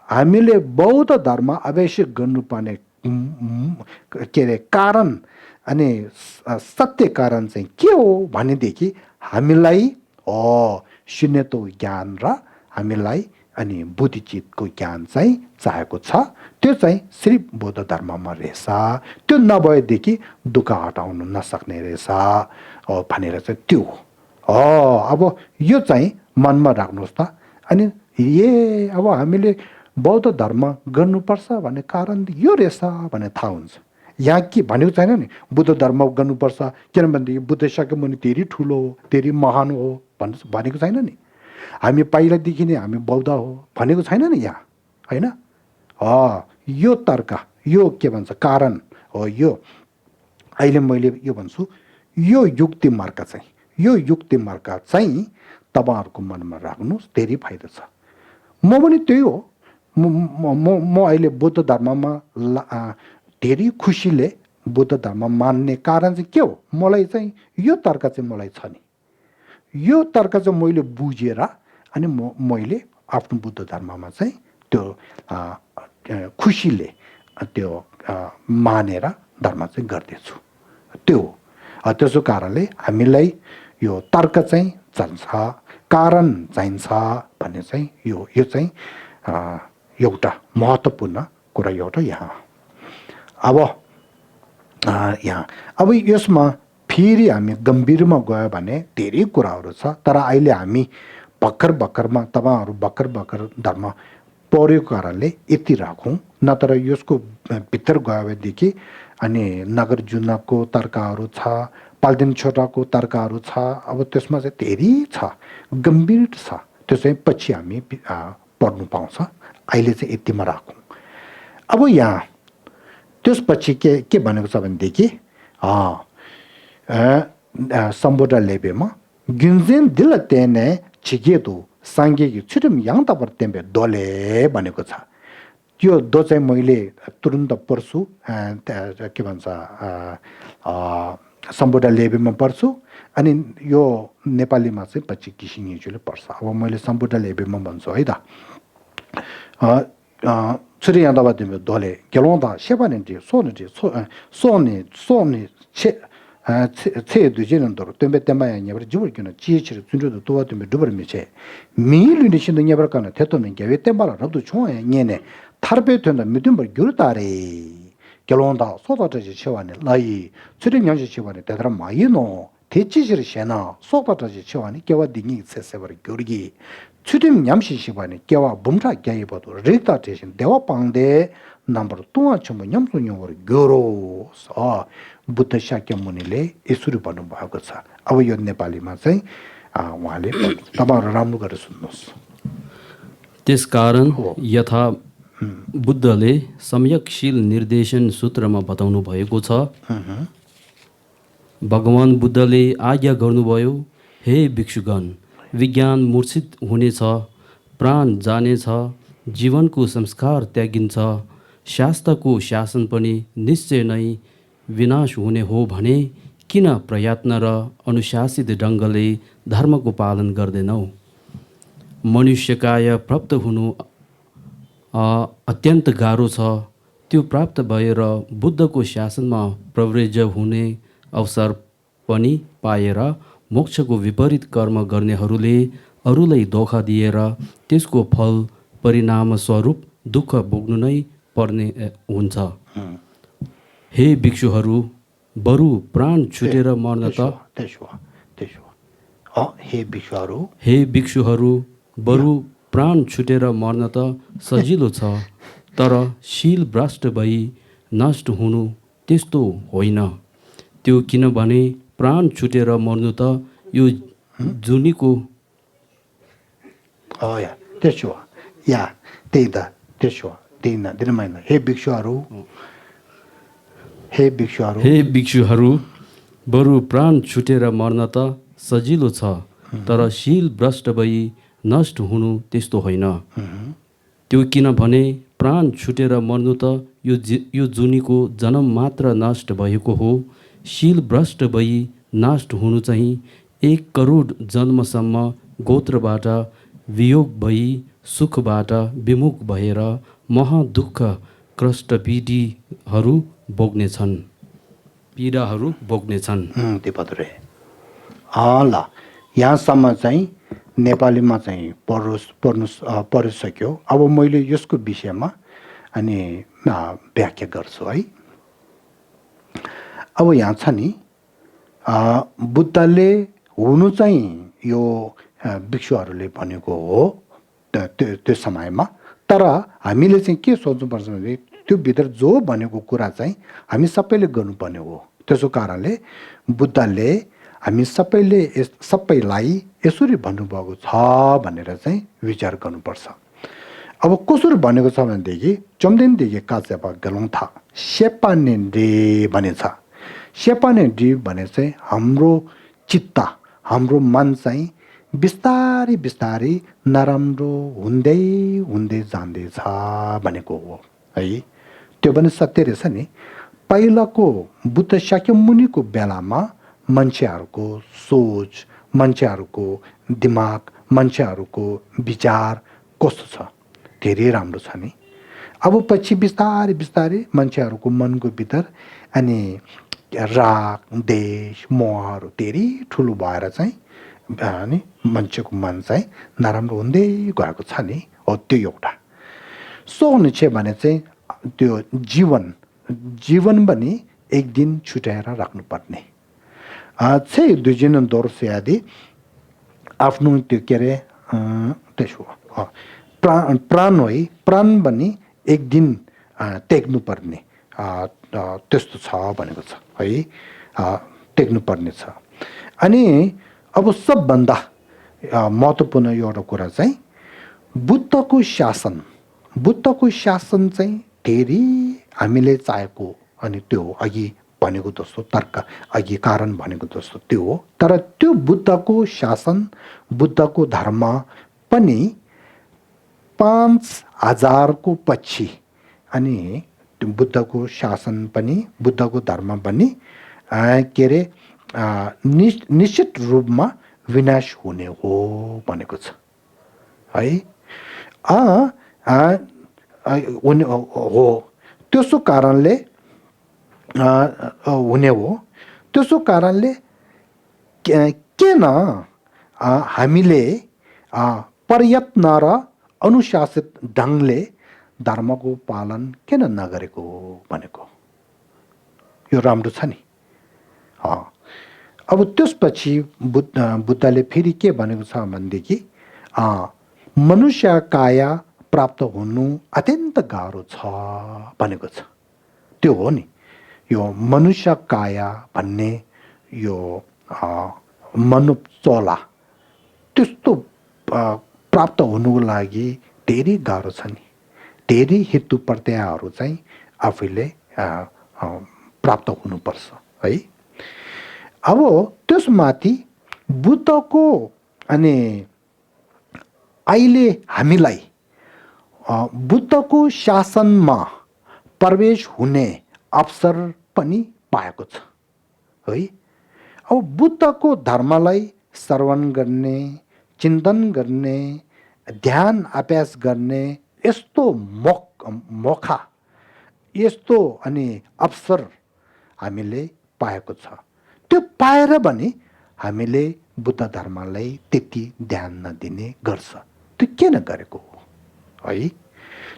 हामीले बौद्ध धर्म आवश्यक गर्नुपर्ने के अरे कारण अनि सत्य कारण चाहिँ के हो भनेदेखि हामीलाई शून्यता ज्ञान र हामीलाई अनि बुद्धिचितको ज्ञान चाहिँ चाहिएको छ। त्यो चाहिँ सिर्फ बौद्ध धर्ममा रहेछ। त्यो नभएदेखि दुःख हटाउनु नसक्ने रहेछ भनेर चाहिँ त्यो हो। अब यो चाहिँ मनमा राख्नुहोस् त। अनि अब हामीले बौद्ध धर्म गर्नुपर्छ भन्ने कारण यो रहेछ भन्ने थाहा हुन्छ। यहाँ के भनेको छैन नि बुद्ध धर्म गर्नुपर्छ किनभनेदेखि बुद्ध शाक्यमुनि धेरै ठुलो हो, धेरै महान हो भनेको छैन नि। हामी पहिलादेखि नै हामी बौद्ध हो भनेको छैन नि यहाँ, होइन? यो तर्क, यो के भन्छ कारण हो। यो अहिले मैले यो भन्छु, यो युक्ति मार्ग चाहिँ तपाईँहरूको मनमा राख्नुहोस्, धेरै फाइदा छ। म पनि त्यही हो। म अहिले बुद्ध धर्ममा धेरै खुसीले बुद्ध धर्म मान्ने कारण चाहिँ के हो? मलाई चाहिँ यो तर्क चाहिँ मलाई छ नि। यो तर्क चाहिँ मैले बुझेर अनि मैले आफ्नो बुद्ध धर्ममा चाहिँ त्यो खुसीले त्यो मानेर धर्म चाहिँ गर्दैछु। त्यो त्यसो कारणले हामीलाई यो तर्क चाहिँ चाहिन्छ, कारण चाहिन्छ भन्ने चाहिँ यो चाहिँ एउटा महत्त्वपूर्ण कुरा एउटा यहाँ। अब यसमा फेरि हामी गम्भीरमा गयो भने धेरै कुराहरू छ। तर अहिले हामी भर्खरमा तपाईँहरू भर्खर धर्म पढेको कारणले यति राखौँ। नत्र यसको भित्र गयो भनेदेखि अनि नागार्जुनको तर्कहरू छ, पाल्देन छोटाको तर्कहरू छ। अब त्यसमा चाहिँ धेरै छ, गम्भीर छ। त्यो चाहिँ पछि हामी पढ्नु पाउँछ। अहिले चाहिँ यतिमा राखौँ। अब यहाँ त्यसपछि के भनेको छ भनेदेखि सम्बोधा लेबेमा गिन्जेन दिल तेने छिगेदो साङ्गेकी छिटम याङ तपर तेम्बे दोले भनेको छ। त्यो दो चाहिँ मैले तुरुन्त पढ्छु, के भन्छ सम्बोधा लेबेमा पढ्छु अनि यो नेपालीमा चाहिँ पछि किसिङज्यूले पढ्छ। अब मैले सम्बोधा लेबेमा भन्छु है त। छुरी यहाँ दबा तिम्रो दोले गेलौँदा सेपाने सोने छे दुजेन दरो तेम्बे तेम्बा यहाँ जुबर किन चिएछिर चुन्डो तुवा तिम्रो डुबर मिछे मिलु निसिन यहाँ कन थेतो न गेवे तेम्बा रब्दु छो यहाँ ने थार्पे थेन मिदुम बर गुरु तारे 결혼다 소다지 치와네 라이 추린 양지 치와네 대드라 마이노 대치지를 셔나 소다지 치와네 개와 딩이 세세버리 교리기 추림 냠시 시바네 개와 봄차 개이버도 레다 대신 대와 방대 넘버 또한 좀 냠소용으로 교로서 부터 시작해문이래 이수를 받는 바고서 아버지 네팔이만 चाहिँ उहाँले तपाईहरु राम्रो गरेर सुन्नुहोस् त्यसकारण यथा बुद्धले सम्यकशील निर्देशन सूत्रमा बताउनु भएको छ भगवान बुद्धले आज्ञा गर्नुभयो हे भिक्षुगण विज्ञान मूर्छित हुनेछ प्राण जानेछ जीवनको संस्कार त्यागिन्छ शास्त्रको शासन पनि निश्चय नै विनाश हुने हो भने किन प्रयत्न र अनुशासित ढङ्गले धर्मको पालन गर्दैनौ मनुष्यकाय प्राप्त हुनु अत्यन्त गाह्रो छ त्यो प्राप्त भएर बुद्धको शासनमा प्रव्रज हुने अवसर पनि पाएर मोक्षको विपरीत कर्म गर्नेहरूले अरूलाई धोका दिएर त्यसको फल परिणामस्वरूप दुःख भोग्नु नै पर्ने हुन्छ हे भिक्षुहरू बरु प्राण छुटेर मर्न त हे भिक्षुहरू बरु प्राण छुटेर मर्न त सजिलो छ तर शील भ्रष्ट भई नष्ट हुनु त्यस्तो होइन त्यो किनभने प्राण छुटेर मर्नु त यो जुनीको हे भिक्षुहरू बरु प्राण छुटेर मर्न त सजिलो छ तर शील भ्रष्ट भई नष्ट हुनु त्यस्तो होइन त्यो किनभने प्राण छुटेर मर्नु त यो जुनीको जन्म मात्र नष्ट भएको हो शील भ्रष्ट भई नष्ट हुनु चाहिँ 1 करोड जन्मसम्म गोत्रबाट वियोग भई सुखबाट विमुख भएर महादुःख कष्ट पीडाहरू भोग्नेछन् त्यो पत्रे ल यहाँसम्म चाहिँ नेपालीमा चाहिँ पढिसक्यो अब मैले यसको विषयमा अनि व्याख्या गर्छु है अब यहाँ छ नि बुद्धले हुनु चाहिँ यो भिक्षुहरूले भनेको हो त्यो समयमा तर हामीले चाहिँ के सोच्नुपर्छ भने त्यो भित्र जो भनेको कुरा चाहिँ हामी सबैले गर्नुपर्ने हो त्यसो कारणले बुद्धले हामी सबैलाई यसरी भन्नुभएको छ भनेर चाहिँ विचार गर्नुपर्छ अब कसरी भनेको छ भनेदेखि चम्देनदेखि काचेपा गलौथा सेपानेन्डे भनेछ सेपानेन्डे भने चाहिँ हाम्रो चित्त हाम्रो मन चाहिँ बिस्तारै बिस्तारै नराम्रो हुँदै हुँदै जाँदैछ भनेको हो है त्यो पनि सत्य रहेछ नि पहिलाको बुद्ध शाक्यमुनिको बेलामा मान्छेहरूको सोच मान्छेहरूको दिमाग मान्छेहरूको विचार कस्तो छ धेरै राम्रो छ नि अब पछि बिस्तारै बिस्तारै मान्छेहरूको मनको भित्र अनि राग देश मोहहरू धेरै ठुलो भएर चाहिँ अनि मान्छेको मन चाहिँ नराम्रो हुँदै गएको छ नि हो त्यो एउटा सो हुने छ भने चाहिँ त्यो जीवन पनि एक दिन छुट्याएर राख्नुपर्ने चाहिँ 2012 आदि आफ्नो त्यो के अरे त्यसो प्राण पनि एक दिन त्याग्नुपर्ने त्यस्तो छ भनेको छ है त्याग्नुपर्ने छ अनि अब सबभन्दा महत्त्वपूर्ण एउटा कुरा चाहिँ बुद्धको शासन चाहिँ धेरै हामीले चाहेको अनि त्यो अघि भनेको जस्तो तर्क अघि कारण भनेको जस्तो त्यो हो तर त्यो बुद्धको शासन बुद्धको धर्म पनि 5000 को पछि अनि त्यो बुद्धको शासन पनि बुद्धको धर्म पनि के अरे निश्चित रूपमा विनाश हुने हो भनेको छ है हो त्यसो कारणले हुने हो त्यसो कारणले किन हामीले प्रयत्न र अनुशासित ढङ्गले धर्मको पालन किन नगरेको भनेको यो राम्रो छ नि। अब त्यसपछि बुद्धले फेरि के भनेको छ भनेदेखि मनुष्य काया प्राप्त हुनु अत्यन्त गाह्रो छ भनेको छ। त्यो हो नि, यो मनुष्य काया भन्ने यो मनुष्य चोला त्यस्तो प्राप्त हुनुको लागि धेरै गाह्रो छ नि। धेरै हेतु प्रत्ययहरू चाहिँ आफैले प्राप्त हुनुपर्छ है। अब त्यसमाथि बुद्धको अनि अहिले हामीलाई बुद्धको शासनमा प्रवेश हुने अवसर पनि पाएको छ है। अब बुद्धको धर्मलाई श्रवण गर्ने, चिन्तन गर्ने, ध्यान अभ्यास गर्ने यस्तो मौका, यस्तो अनि अवसर हामीले पाएको छ। त्यो पाएर पनि हामीले बुद्ध धर्मलाई त्यति ध्यान नदिने गर्छ। त्यो किन गरेको हो है।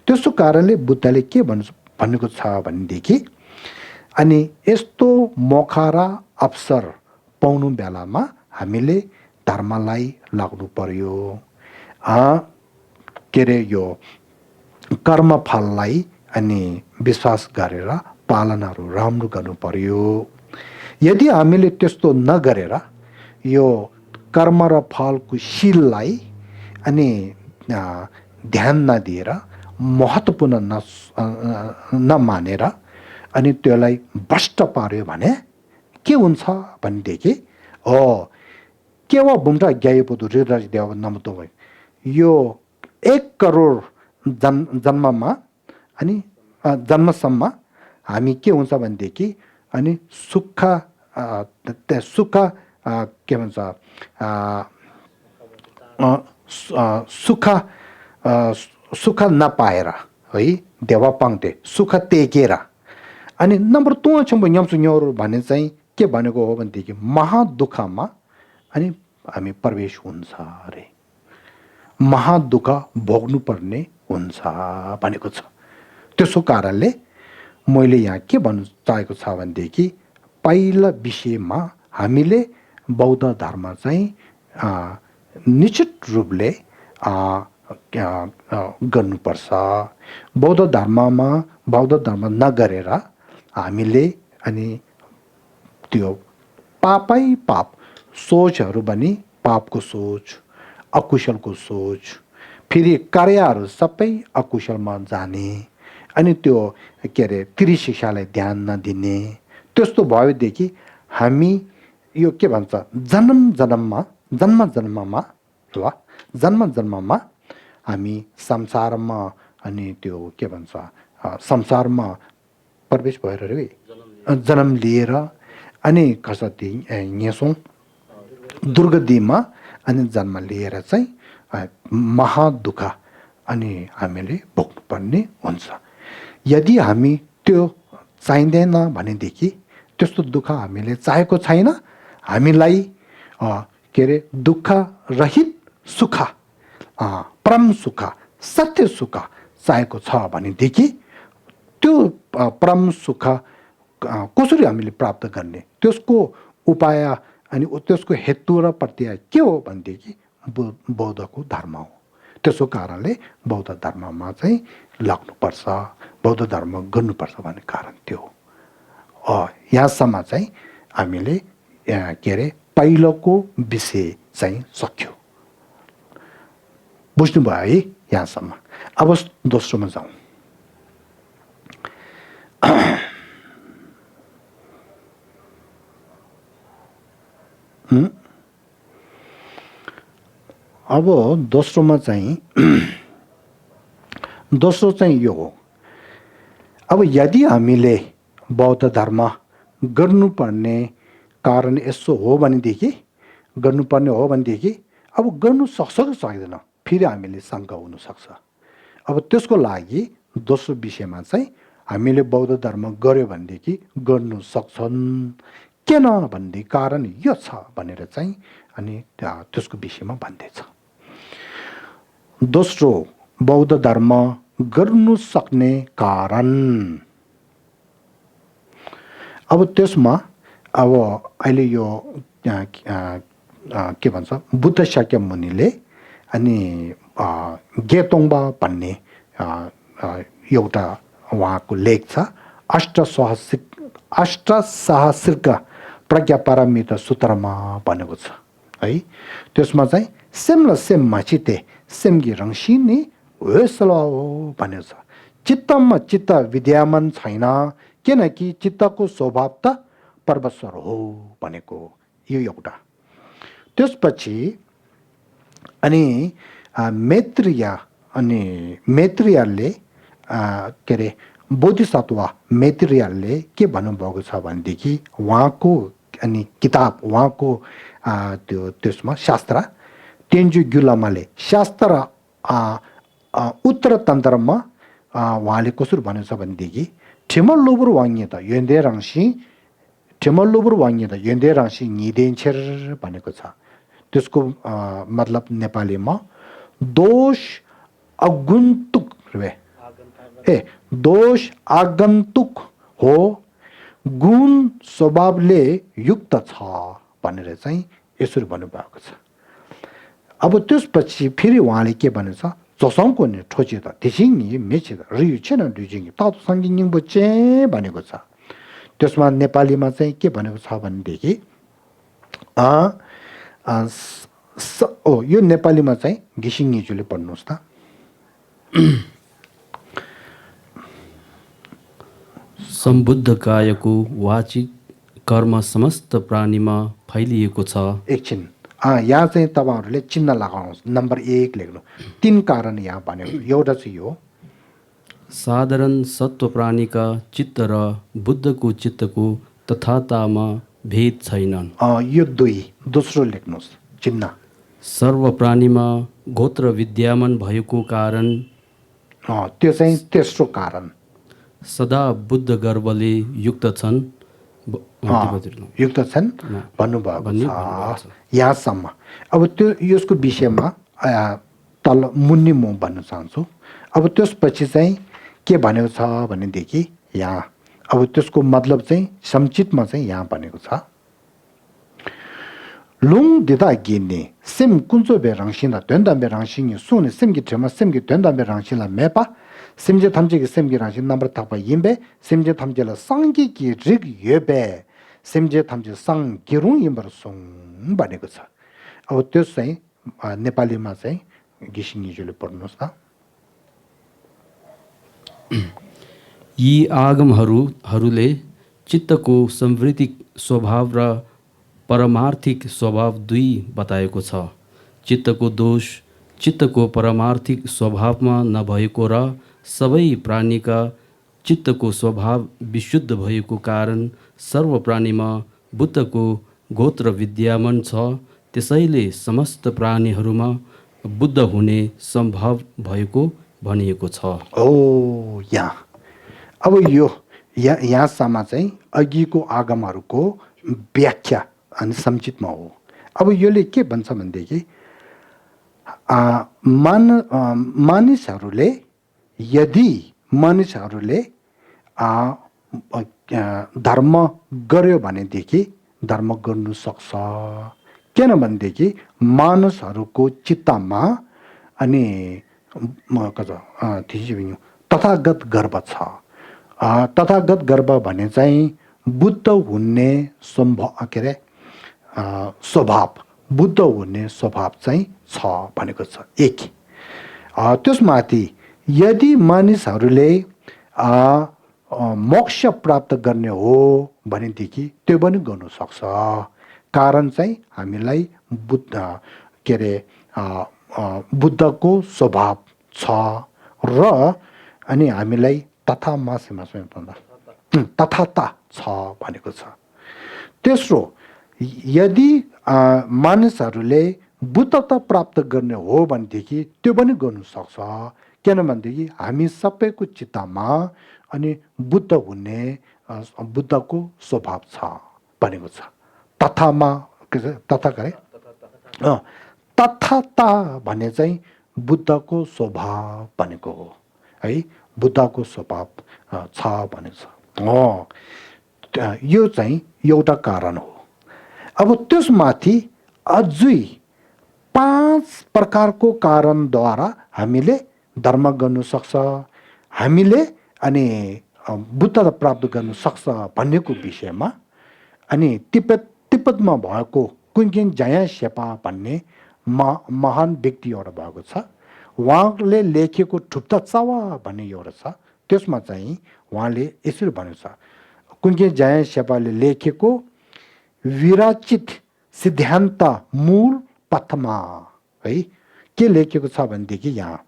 त्यसो कारणले बुद्धले के भनेको छ भनेदेखि अनि यस्तो मौका र अवसर पाउनु बेलामा हामीले धर्मलाई लाग्नु पर्यो। के अरे यो कर्मफललाई अनि विश्वास गरेर पालनहरू राम्रो गर्नु पर्यो। यदि हामीले त्यस्तो नगरेर यो कर्म र फलको शीललाई अनि ध्यान नदिएर महत्त्वपूर्ण नमानेर अनि त्यसलाई भ्रष्ट पार्यो भने के हुन्छ भनेदेखि केवा बुम्टा ग्याएपदु रिराज देव नमतो भयो। यो 1 करोड जन्ममा अनि जन्मसम्म हामी के हुन्छ भनेदेखि अनि सुख के भन्छ सुख नपाएर है देवा पाङ्ते सुख तेकेर अनि नम्बर 2 छम्बो न्याम्सु न्योरो भने चाहिँ के भनेको हो भनेदेखि महादुःखमा अनि हामी प्रवेश हुन्छ अरे, महादुःख भोग्नु पर्ने हुन्छ भनेको छ। त्यसो कारणले मैले यहाँ के भन्नु चाहेको छ भनेदेखि पहिला विषयमा हामीले बौद्ध धर्म चाहिँ निश्चित रूपले गर्नुपर्छ। बौद्ध धर्म नगरेर हामीले अनि त्यो पापै पाप सोचहरू पनि पापको सोच, अकुशलको सोच, फेरि कार्यहरू सबै अकुशलमा जाने अनि त्यो के अरे त्रिशिक्षालाई ध्यान नदिने त्यस्तो भएदेखि हामी यो के भन्छ जन्म जन्ममा हामी संसारमा अनि त्यो के भन्छ संसारमा प्रवेश भएर जन्म लिएर अनि कसरी यहाँसौँ दुर्गतिमा अनि जन्म लिएर चाहिँ महादुःख अनि हामीले भोग्नुपर्ने हुन्छ। यदि हामी त्यो चाहिँदैन भनेदेखि त्यस्तो दुःख हामीले चाहेको छैन, हामीलाई के अरे दुःख रहित सुख, परम सुख, सत्य सुख चाहेको छ भनेदेखि त्यो परम सुख कसरी हामीले प्राप्त गर्ने, त्यसको उपाय अनि त्यसको हेतु र प्रत्यय के हो भनेदेखि बौद्धको धर्म हो। त्यसो कारणले बौद्ध धर्ममा चाहिँ लाग्नुपर्छ, बौद्ध धर्म गर्नुपर्छ भन्ने कारण त्यो हो। यहाँसम्म चाहिँ हामीले के अरे पहिलोको विषय चाहिँ सक्यो, बुझ्नुभयो है यहाँसम्म। अब दोस्रोमा जाउँ। अब दोस्रोमा चाहिँ दोस्रो चाहिँ यो हो, अब यदि हामीले बौद्ध धर्म गर्नुपर्ने कारण यसो हो भनेदेखि अब गर्नु सक्छ कि सक्दैन फेरि हामीले शङ्का हुनसक्छ। अब त्यसको लागि दोस्रो विषयमा चाहिँ हामीले बौद्ध धर्म गर्यो भनेदेखि गर्नु सक्छन् किन भन्ने कारण यो छ भनेर चाहिँ अनि त्यसको विषयमा भन्दैछ। दोस्रो बौद्ध धर्म गर्नु सक्ने कारण, अब त्यसमा अब अहिले यो के भन्छ बुद्ध शाक्य मुनिले अनि गेतोङबा भन्ने एउटा उहाँको लेख छ अष्टसहस्रिक प्रज्ञा पारमिता सूत्रमा भनेको छ है। त्यसमा चाहिँ सेम ल सेम माचिते सेमगी रङसिनी वेसल भनेको छ। चित्तमा चित्त विद्यमान छैन किनकि चित्तको स्वभाव त परमेश्वर हो भनेको यो एउटा। त्यसपछि अनि मैत्रेयले के अरे बोधिसत्व मैत्रेयले के भन्नुभएको छ भनेदेखि उहाँको अनि किताब उहाँको त्यो त्यसमा शास्त्र तेन्जु ग्युलामाले शास्त्र उत्तर तन्त्रमा उहाँले कसरी भनेको छ भनेदेखि ठेमल्लोबर वाङ्य त योन्दे राशि निदेन्छेर भनेको छ। त्यसको मतलब नेपालीमा दोष आगन्तुक हो गुण स्वभावले युक्त छ भनेर चाहिँ यसरी भन्नुभएको छ। अब त्यसपछि फेरि उहाँले के भनेको छ जोसङको नि ठोचित थिसिङ मेचित रियुछेन दुजिङ तातो सङ्गिङ बच्चे भनेको छ। त्यसमा नेपालीमा चाहिँ के भनेको छ भनेदेखि यो नेपालीमा चाहिँ घिसिङ निजुले पढ्नुहोस् त। सम्बुद्ध कायको वाचिक कर्म समस्त प्राणीमा फैलिएको छ। एकछिन यहाँ चाहिँ तपाईँहरूले चिन्ह लगाउनुहोस् नम्बर 1 लेख्नु 3 कारण यहाँ भनेको एउटा चाहिँ यो साधारण सत्व प्राणीका चित्त र बुद्धको चित्तको तथातामा भेद छैनन्। यो 2 दोस्रो लेख्नुहोस् चिन्ह सर्व प्राणीमा गोत्र विद्यमान भएको कारण त्यो चाहिँ तेस्रो कारण सदा बुद्ध गर्वले युक्त छन् भन्नुभएको छ यहाँसम्म। अब त्यो यसको विषयमा तल मुन्नी म भन्न चाहन्छु। अब त्यसपछि चाहिँ के भनेको छ भनेदेखि यहाँ अब त्यसको मतलब चाहिँ संक्षिप्तमा चाहिँ यहाँ भनेको छ लुङ दिदा गिने सिम कुन्चो बे रङसिन द्वन्द बे रङसिन सुने सिमगी ठेमा सिमगी द्वन्द बे रङसिन मेपा सिमजे थम्जेगी सिमगी रङसिन नम्बर थापा यिम्बे सिमजे थम्जेला सांगी कि रिग येबे सिमजे थम्जे सङ गिरुङ यिम्बर सुङ भनेको छ। अब त्यो चाहिँ नेपालीमा चाहिँ घिसिङ निजुले पढ्नुहोस् त। यी आगमहरूले चित्तको संवृत्तिक स्वभाव र परमार्थिक स्वभाव 2 बताएको छ। चित्तको दोष चित्तको परमार्थिक स्वभावमा नभएको र सबै प्राणीका चित्तको स्वभाव विशुद्ध भएको कारण सर्व प्राणीमा बुद्धको गोत्र विद्यमान छ। त्यसैले समस्त प्राणीहरूमा बुद्ध हुने सम्भव भएको भनिएको छ। यहाँ अब यो यहाँसम्म चाहिँ अघिको आगमहरूको व्याख्या अनि संक्षिप्तमा हो। अब यसले के भन्छ भनेदेखि मानिसहरूले यदि मानिसहरूले धर्म गर्यो भनेदेखि धर्म गर्नु सक्छ किनभनेदेखि मानिसहरूको चित्तमा अनि तथागत गर्व छ। तथागत गर्व भने चाहिँ बुद्ध हुने के अरे स्वभाव बुद्ध हुने स्वभाव चाहिँ छ भनेको छ। एक त्यसमाथि यदि मानिसहरूले मोक्ष प्राप्त गर्ने हो भनेदेखि त्यो पनि गर्नु सक्छ। कारण चाहिँ हामीलाई बुद्ध के अरे बुद्धको स्वभाव छ र अनि हामीलाई तथाता छ भनेको छ। तेस्रो यदि मानिसहरूले बुद्धता प्राप्त गर्ने हो भनेदेखि त्यो पनि गर्नु सक्छ किनभनेदेखि हामी सबैको चित्तमा अनि बुद्ध हुने बुद्धको स्वभाव छ भनेको छ। तथाता भने चाहिँ बुद्धको स्वभाव भनेको हो है। बुद्धको स्वभाव छ भनेको छ। यो चाहिँ एउटा कारण हो। अब त्यसमाथि अझै 5 प्रकारको कारणद्वारा हामीले धर्म गर्नु सक्छ, हामीले अनि बुद्धता प्राप्त गर्नु सक्छ भन्नेको विषयमा अनि तिब्बतमा भएको कुन्केन जाया शेर्पा भन्ने महान व्यक्ति एउटा भएको छ। उहाँले लेखेको ठुप्ता चावा भन्ने एउटा छ। त्यसमा चाहिँ उहाँले यसरी भनेको छ, कुन्केन जाया शेर्पाले लेखेको विरचित सिद्धान्त मूल पथमा है के लेखेको छ भनेदेखि यहाँ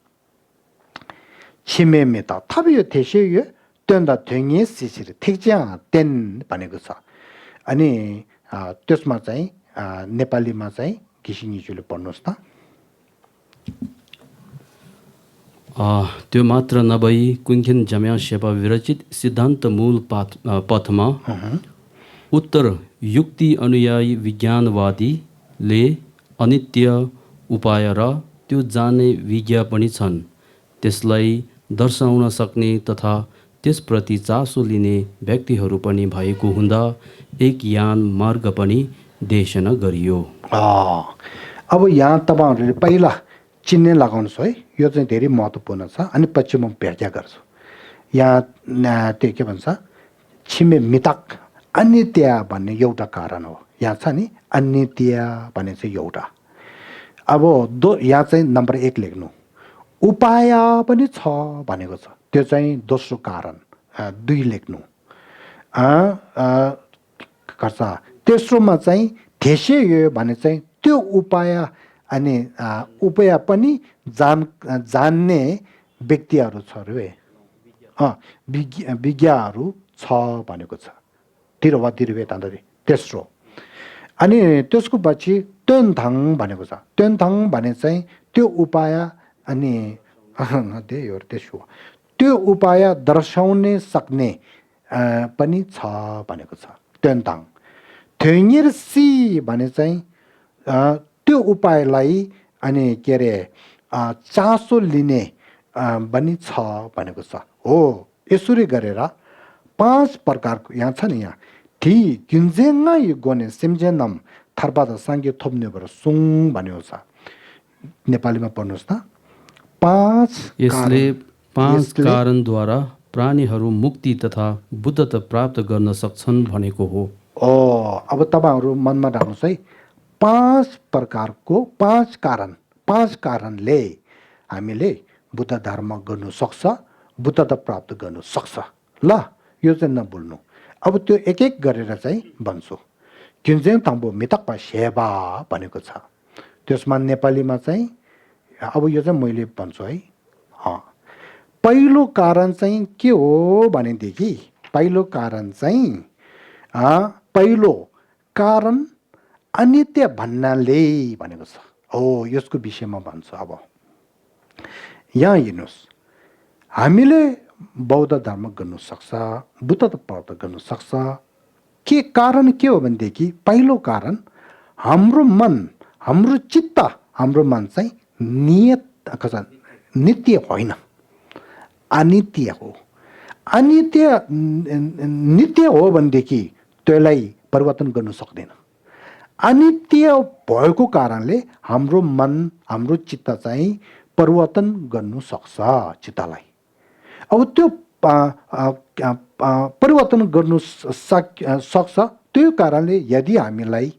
छिमे मेता थबियो थेसे यो त्यन्दा थ्यङे सिसिर ठिकच्या तेन भनेको छ। अनि त्यसमा चाहिँ नेपालीमा चाहिँ घिसिङिजुले पढ्नुहोस् त। त्यो मात्र नभई कुन्केन जाया शेर्पा विरचित सिद्धान्त मूल पथमा उत्तर युक्ति अनुयायी विज्ञानवादीले अनित्य उपाय र त्यो जान्ने विज्ञ पनि छन्, त्यसलाई दर्शाउन सक्ने तथा त्यसप्रति चासो लिने व्यक्तिहरू पनि भएको हुँदा एक यान मार्ग पनि देशना गरियो। अब यहाँ तपाईँहरूले पहिला चिन्ने लगाउनुहोस् है, यो चाहिँ धेरै महत्त्वपूर्ण छ। अनि पछि म व्याख्या गर्छु। यहाँ त्यो के भन्छ, छिमे मिताक अनित्य भन्ने एउटा कारण हो। यहाँ छ नि अनित्य भन्ने चाहिँ एउटा। अब यहाँ चाहिँ नम्बर 1 लेख्नु, उपाय पनि छ भनेको छ, त्यो चाहिँ दोस्रो कारण। 2 लेख्नु गर्छ। तेस्रोमा चाहिँ थेसे यो भने चाहिँ त्यो उपाय अनि उपाय पनि जान्ने व्यक्तिहरू छ रे, विज्ञहरू छ भनेको छ। तिरवा तिरवे तान्दरी तेस्रो। अनि त्यसको पछि त्योनथाङ भनेको छ। त्योनथाङ भने चाहिँ त्यो उपाय अनि त्यसो त्यो उपाय दर्शाउने सक्ने पनि छ भनेको छ त्योनथाङ। थ्यङेर सी भने चाहिँ त्यो उपायलाई अनि के अरे चासो लिने पनि छ भनेको छ। हो, यसरी गरेर 5 प्रकारको यहाँ छ नि, यहाँ ठी किन्जेङा यो गोने सिम्जेनम थर्पादा साङ्गे थोप्ने भएर सुङ भनेको छ। नेपालीमा पढ्नुहोस् त। 5 कारणद्वारा प्राणीहरू मुक्ति तथा बुद्धता प्राप्त गर्न सक्छन् भनेको हो। अब तपाईँहरू मनमा राख्नुहोस् है, 5 प्रकारको 5 कारणले हामीले बुद्ध धर्म गर्नु सक्छ, बुद्धता प्राप्त गर्नु सक्छ। ल, यो चाहिँ नभुल्नु। अब त्यो एक एक गरेर चाहिँ भन्छु। किन्जेङ ताम्बो मितक्पा सेवा भनेको छ। त्यसमा नेपालीमा चाहिँ अब यो चाहिँ मैले भन्छु है। पहिलो कारण चाहिँ के हो भनेदेखि, पहिलो कारण चाहिँ पहिलो कारण अनित्य भन्नाले भनेको छ। हो, यसको विषयमा भन्छु। अब यहाँ हेर्नुहोस्, हामीले बौद्ध धर्म गर्नु सक्छ, बुद्धता प्राप्त गर्नु सक्छ। के कारण के हो भनेदेखि, पहिलो कारण हाम्रो मन, हाम्रो चित्त, हाम्रो मन चाहिँ नित्य होइन, अनित्य हो। नित्य हो भनेदेखि त्यसलाई परिवर्तन गर्नु सक्दैन। अनित्य भएको कारणले हाम्रो मन, हाम्रो चित्त चाहिँ परिवर्तन गर्नु सक्छ चित्तलाई। अब त्यो परिवर्तन गर्नु सक्छ। त्यो कारणले यदि हामीलाई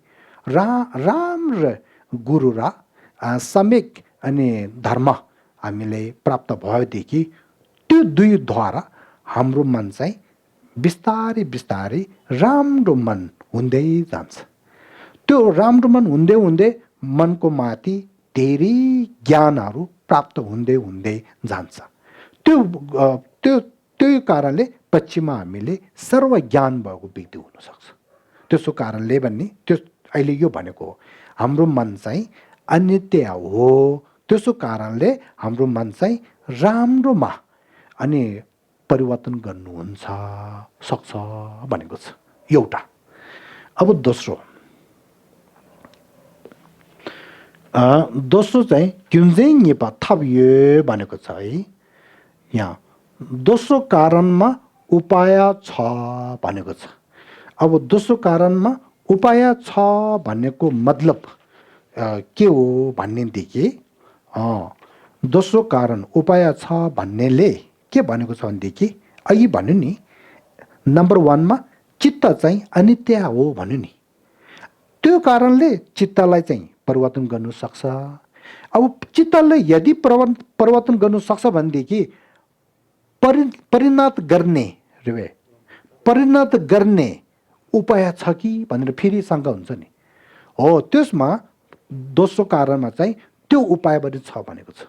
राम्रो गुरु र सम्यक अनि धर्म हामीले प्राप्त भएदेखि त्यो दुईद्वारा हाम्रो मन चाहिँ बिस्तारै बिस्तारै राम्रो मन हुँदै जान्छ। त्यो राम्रो मन हुँदै हुँदै मनको माथि धेरै ज्ञानहरू प्राप्त हुँदै हुँदै जान्छ। त्यो कारणले पछिमा हामीले सर्वज्ञान भएको व्यक्ति हुनसक्छ। त्यसो कारणले भन्ने त्यो अहिले यो भनेको हो, हाम्रो मन चाहिँ अनित्य हो। त्यसो कारणले हाम्रो मन चाहिँ राम्रोमा अनि परिवर्तन गर्नुहुन्छ सक्छ भनेको छ एउटा। अब दोस्रो चाहिँ क्युन्जेङ नेपा थप्यो भनेको छ है। यहाँ दोस्रो कारणमा उपाय छ भनेको छ। अब दोस्रो कारणमा उपाय छ भन्नेको मतलब के हो भन्नेदेखि दोस्रो कारण उपाय छ भन्नेले के भनेको छ भनेदेखि अघि भन्यो नि नम्बर 1 मा चित्त चाहिँ अनित्य हो भन्यो नि। त्यो कारणले चित्तलाई चाहिँ परिवर्तन गर्नु सक्छ। अब चित्तले यदि परिवर्तन गर्नु सक्छ भनेदेखि परिणत गर्ने उपाय छ कि भनेर फेरि शङ्का हुन्छ नि। हो त्यसमा दोस्रो कारणमा चाहिँ त्यो उपाय पनि छ भनेको छ।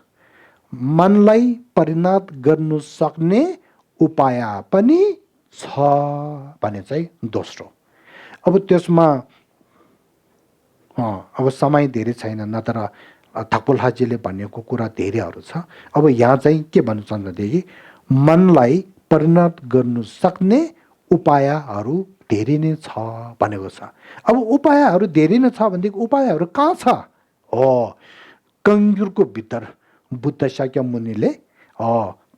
मनलाई परिणत गर्नु सक्ने उपाय पनि छ भने चाहिँ दोस्रो। अब त्यसमा अब समय धेरै छैन, नत्र थकुल्हाजीले भनेको कुरा धेरैहरू छ। अब यहाँ चाहिँ के भन्नु छ भनेदेखि मनलाई परिणत गर्नु सक्ने उपायहरू धेरै नै छ भनेको छ। अब उपायहरू धेरै नै छ भनेदेखि उपायहरू कहाँ छ? हो कङ्गुरको भित्र बुद्ध शाक्य मुनिले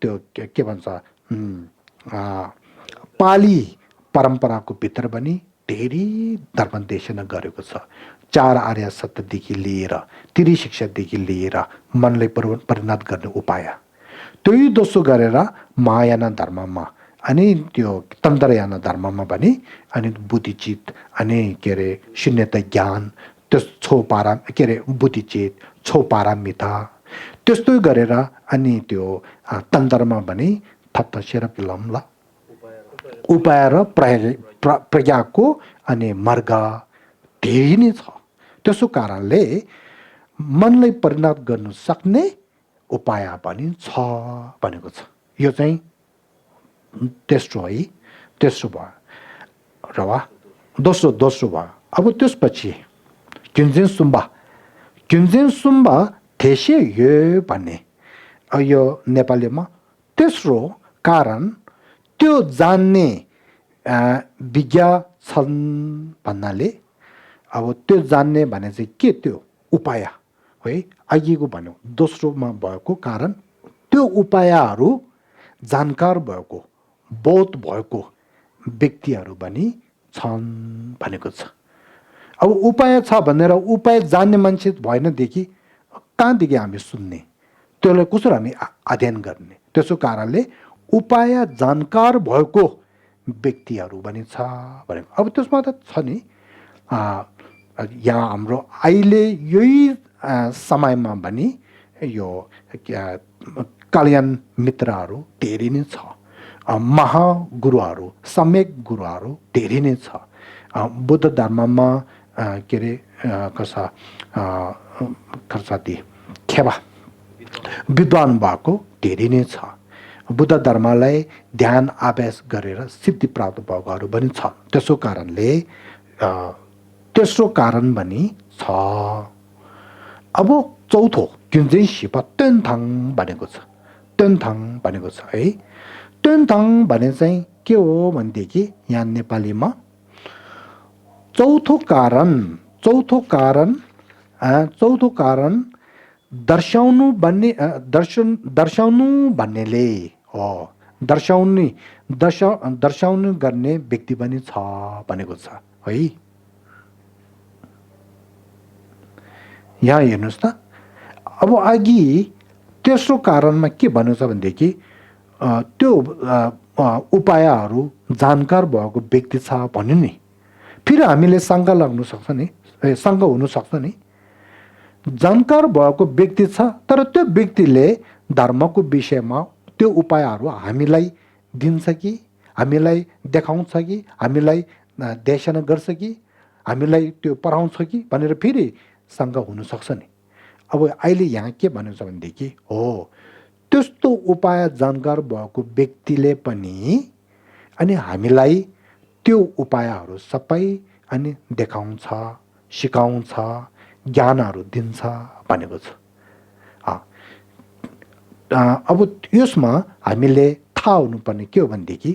त्यो के भन्छ पाली परम्पराको भित्र पनि धेरै धर्मदेशना गरेको छ। 4 आर्य सत्यदेखि लिएर त्रिशिक्षादेखि लिएर मनलाई परिणत गर्ने उपाय। त्यही दोस्रो गरेर महायान धर्ममा अनि त्यो तन्त्रयान धर्ममा पनि अनि बुद्धिचित अनि के अरे शून्यता ज्ञान त्यस छोपारा के अरे बुद्धिचित छोपारामिता त्यस्तो गरेर अनि त्यो तन्त्रमा पनि थप्तसेर पिलमला उपाय र प्रज्ञाको अनि मार्ग धेरै नै छ। त्यसो कारणले मनलाई परिणत गर्नु सक्ने उपाय पनि छ भनेको छ। यो चाहिँ तेस्रो है, तेस्रो भयो र वा दोस्रो भयो। अब त्यसपछि क्युन्जेन सुम्बा थेसे यो भन्ने यो नेपालीमा तेस्रो कारण त्यो जान्ने विज्ञ छन् भन्नाले अब त्यो जान्ने भने चाहिँ के त्यो उपाय है। अघिको भन्यो दोस्रोमा भएको कारण त्यो उपायहरू जानकार भएको बोध भएको व्यक्तिहरू पनि छन् भनेको छ। अब उपाय छ भनेर उपाय जान्ने मान्छे भएनदेखि कहाँदेखि हामी सुन्ने, त्यसलाई कसरी हामी अध्ययन गर्ने? त्यसो कारणले उपाय जानकार भएको व्यक्तिहरू पनि छ भनेको। अब त्यसमा त छ नि यहाँ हाम्रो अहिले यही समयमा पनि यो कल्याण मित्रहरू धेरै नै छ, महागुरुहरू सम्यक गुरुहरू धेरै नै छ। बुद्ध धर्ममा के अरे खर्साती खेबा विद्वान भएको धेरै नै छ। बुद्ध धर्मलाई ध्यान अभ्यास गरेर सिद्धि प्राप्त भएकोहरू पनि छन्। त्यसो कारणले तेस्रो कारण पनि छ। अब चौथो क्युन्जेन सिपा तेन्थाङ भनेको छ। तेन्थाङ भनेको छ है। तेन्थाङ भने चाहिँ के हो भनेदेखि यहाँ नेपालीमा चौथो कारण दर्शाउनु भन्नेले हो, दर्शाउनु गर्ने व्यक्ति पनि छ भनेको छ है। यहाँ हेर्नुहोस् त। अब अघि तेस्रो कारणमा के भन्नु छ भनेदेखि त्यो उपायहरू जानकार भएको व्यक्ति छ भन्यो नि। फेरि हामीले शङ्का लाग्नु सक्छ नि, शङ्का हुनु सक्छ नि। जानकार भएको व्यक्ति छ तर त्यो व्यक्तिले धर्मको विषयमा त्यो उपायहरू हामीलाई दिन्छ कि, हामीलाई देखाउँछ कि, हामीलाई देशना गर्छ कि, हामीलाई त्यो पढाउँछ कि भनेर फेरि शङ्का हुनसक्छ नि। अब अहिले यहाँ के भन्नु छ भनेदेखि हो त्यस्तो उपाय जानकार भएको व्यक्तिले पनि अनि हामीलाई त्यो उपायहरू सबै अनि देखाउँछ, सिकाउँछ, ज्ञानहरू दिन्छ भनेको छ। अब यसमा हामीले थाहा हुनुपर्ने के हो भनेदेखि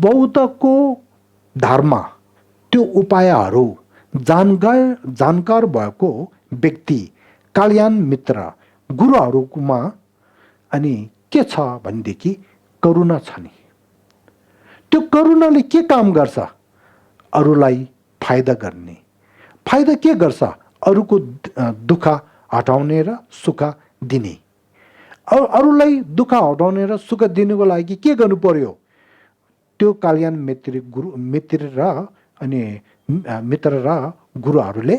बौद्धको धर्म त्यो उपायहरू जानकार भएको व्यक्ति कल्याण मित्र गुरुहरूमा अनि के छ भनेदेखि करुणा छ नि। त्यो करुणाले के काम गर्छ? अरूलाई फाइदा गर्ने। फाइदा के गर्छ? अरूको दुःख हटाउने र सुख दिने। अरूलाई दुःख हटाउने र सुख दिनुको लागि के गर्नु पर्यो? त्यो कल्याण मित्र र गुरुहरूले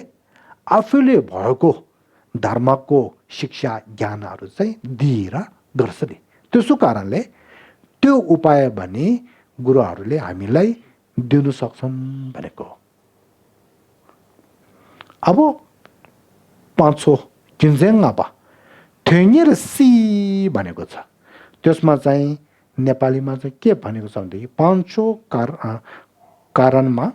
आफूले भएको धर्मको शिक्षा ज्ञानहरू चाहिँ दिएर गर्छ नि। त्यसो कारणले त्यो उपाय भने गुरुहरूले हामीलाई दिनु सक्छन् भनेको। अब पाँचौं किन्जेङ अब थेङ्गेर सी भनेको छ। त्यसमा चाहिँ नेपालीमा चाहिँ के भनेको छ भनेदेखि पाँचौं कारणमा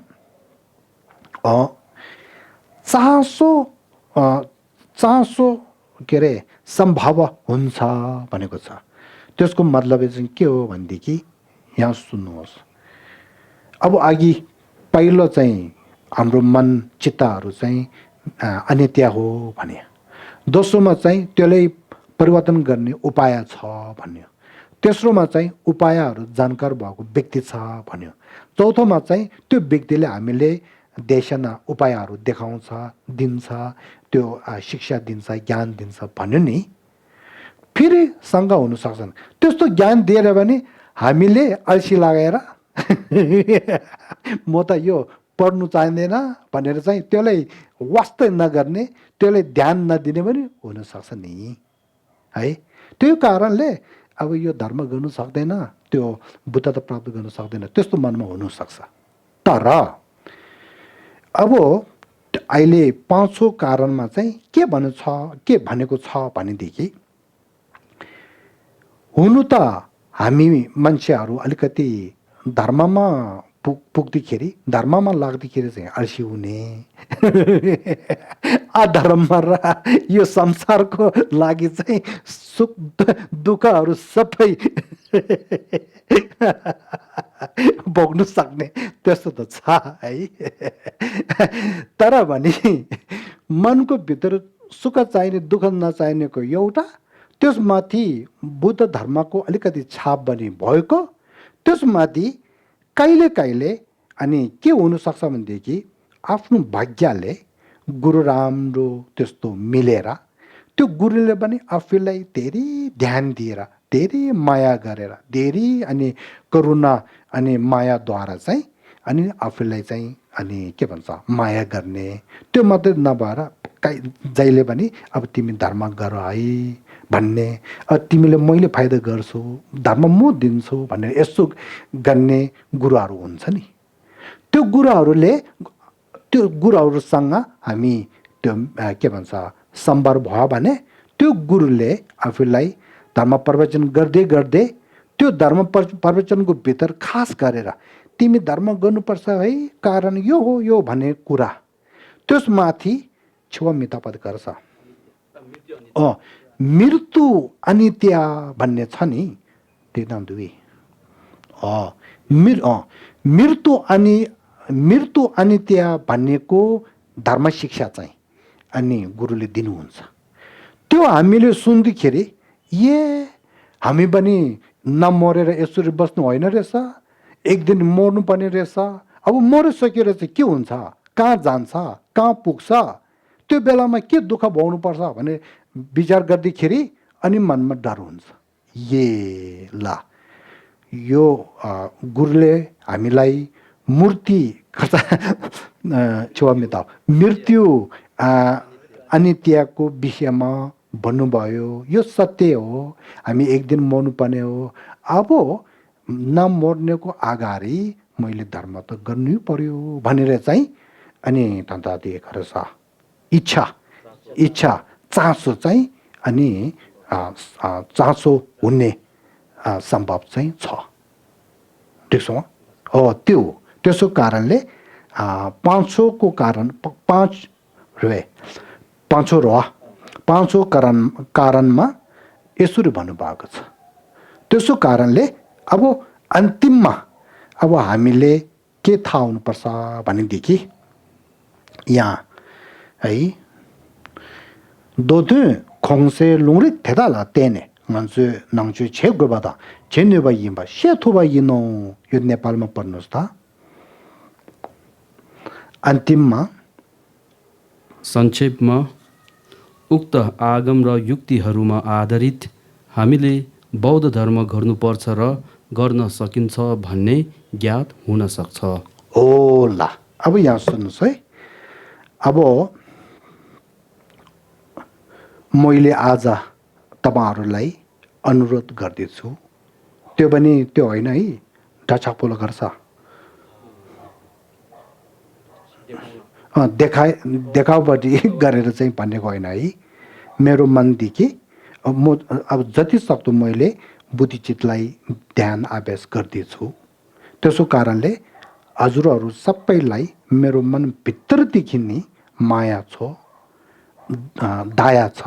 चासो के अरे सम्भव हुन्छ भनेको छ। त्यसको मतलब चाहिँ के हो भनेदेखि यहाँ सुन्नुहोस्। अब अघि पहिलो चाहिँ हाम्रो मन चित्तहरू चाहिँ अनित्य हो भने, दोस्रोमा चाहिँ त्यसलाई परिवर्तन गर्ने उपाय छ भन्यो, तेस्रोमा चाहिँ उपायहरू जानकार भएको व्यक्ति छ भन्यो, चौथोमा चाहिँ त्यो व्यक्तिले हामीले देशना उपायहरू देखाउँछ, दिन्छ, त्यो शिक्षा दिन्छ, ज्ञान दिन्छ भन्यो नि। फेरि शङ्का हुन सक्छन्, त्यस्तो ज्ञान दिएर भने हामीले अल्छी लगाएर म त यो पढ्नु चाहिँदैन भनेर चाहिँ त्यसलाई वास्तै नगर्ने, त्यसलाई ध्यान नदिने पनि हुनसक्छ नि है। त्यो कारणले अब यो धर्म गर्नु सक्दैन, त्यो बुद्धता प्राप्त गर्न सक्दैन, त्यस्तो मनमा हुनसक्छ। तर अब अहिले पाँचौं कारणमा चाहिँ के भनेको छ भनेदेखि, हुनु त हामी मान्छेहरू अलिकति धर्ममा पुग्दाखेरि, धर्ममा लाग्दाखेरि चाहिँ अल्छी हुने, अधर्ममा र यो संसारको लागि चाहिँ सुख दुःखहरू सबै भोग्नु सक्ने त्यस्तो त छ है। तर भने मनको भित्र सुख चाहिने दुःख नचाहिनेको एउटा, त्यसमाथि बुद्ध धर्मको अलिकति छाप पनि भएको, त्यसमाथि कहिले कहिले अनि के हुनसक्छ भनेदेखि आफ्नो भाग्यले गुरु राम्रो त्यस्तो मिलेर त्यो गुरुले पनि आफूलाई धेरै ध्यान दिएर, धेरै माया गरेर, धेरै अनि करुणा अनि मायाद्वारा चाहिँ अनि आफूलाई चाहिँ अनि के भन्छ माया गर्ने। त्यो मात्रै नभएर जहिले पनि अब तिमी धर्म गर है भन्ने, तिमीले मैले फाइदा गर्छु, धर्म म दिन्छु भनेर यसो गर्ने गुरुहरू हुन्छ नि। त्यो गुरुहरूसँग हामी त्यो के भन्छ सम्पर्क भयो भने त्यो गुरुले आफूलाई धर्म प्रवचन गर्दै गर्दै त्यो धर्म प्रवचनको भित्र खास गरेर तिमी धर्म गर्नुपर्छ है, कारण यो हो यो भन्ने कुरा त्यसमाथि छुवामितापद गर्छ। मृत्यु अनित्य भन्ने छ नि, त्यो दुई मृत्यु अनित्य भन्नेको धर्म शिक्षा चाहिँ अनि गुरुले दिनुहुन्छ। त्यो हामीले सुन्दाखेरि हामी पनि नमरेर यसरी बस्नु होइन रहेछ, एक दिन मर्नु पर्ने रहेछ। अब मरिसकेर चाहिँ के हुन्छ, कहाँ जान्छ, कहाँ पुग्छ, त्यो बेलामा के दुःख भोग्नु पर्छ भने विचार गर्दाखेरि अनि मनमा डर हुन्छ। यो गुरुले हामीलाई मृत्यु अनित्यको विषयमा भन्नुभयो। यो सत्य हो, हामी एक दिन मर्नु पर्ने हो। अब नमर्नेको अगाडि मैले धर्म त गर्नै पर्यो भनेर चाहिँ अनि धन्दा दिएको रहेछ। इच्छा चासो चाहिँ अनि चासो हुने सम्भव चाहिँ छ। त्यसो हो, त्यसो कारणले पाँचौं कारणमा यसरी भन्नुभएको छ। त्यसो कारणले अब अन्तिममा अब हामीले के थाहा हुनुपर्छ भनेदेखि यहाँ है दोधु खोङसे लुङरी थेदाला तेने nganzu nangchu che gobada chenne ba yimba she thoba yino यो नेपालमा पढ्नुस् त अन्तिममा संक्षेपमा उक्त आगम र युक्तिहरूमा आधारित हामीले बौद्ध धर्म गर्नुपर्छ र गर्न सकिन्छ भन्ने ज्ञात हुन सक्छ। ओ ला अब यहाँ सुन्नुहोस् है अब मैले आज तपाईहरुलाई अनुरोध गर्दैछु त्यो पनि त्यो होइन है ढाचापोलो गर्छ देखाउपट्टि गरेर चाहिँ भनेको होइन है मेरो मनदेखि अब जति सक्दो मैले बुद्धिचितलाई ध्यान अभ्यास गर्दैछु त्यसो कारणले हजुरहरू सबैलाई मेरो मन भित्रदेखि नै माया छ दया छ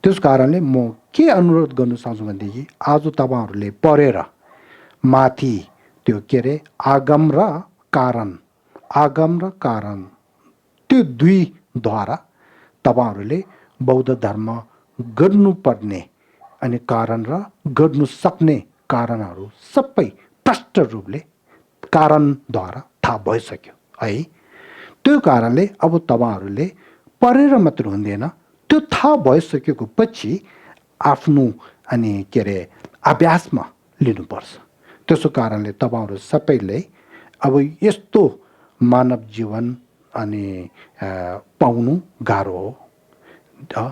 त्यस कारणले म के अनुरोध गर्न सक्छु भनेदेखि आज तपाईहरुले पढेर माथि त्यो के रे आगम र कारण त्यो दुई द्वारा तपाईहरुले बौद्ध धर्म गर्नुपर्ने अनि कारण र गर्नु सक्ने कारणहरू सबै प्रष्ट रूपले कारणद्वारा थाहा भइसक्यो है त्यो कारणले अब तपाईहरुले पढेर मात्र हुँदैन त्यो थाहा भइसकेको पछि आफ्नो अनि के रे अभ्यासमा लिनुपर्छ त्यसो कारणले तपाईहरु सबैले अब यस्तो मानव जीवन अनि पाउनु गाह्रो हो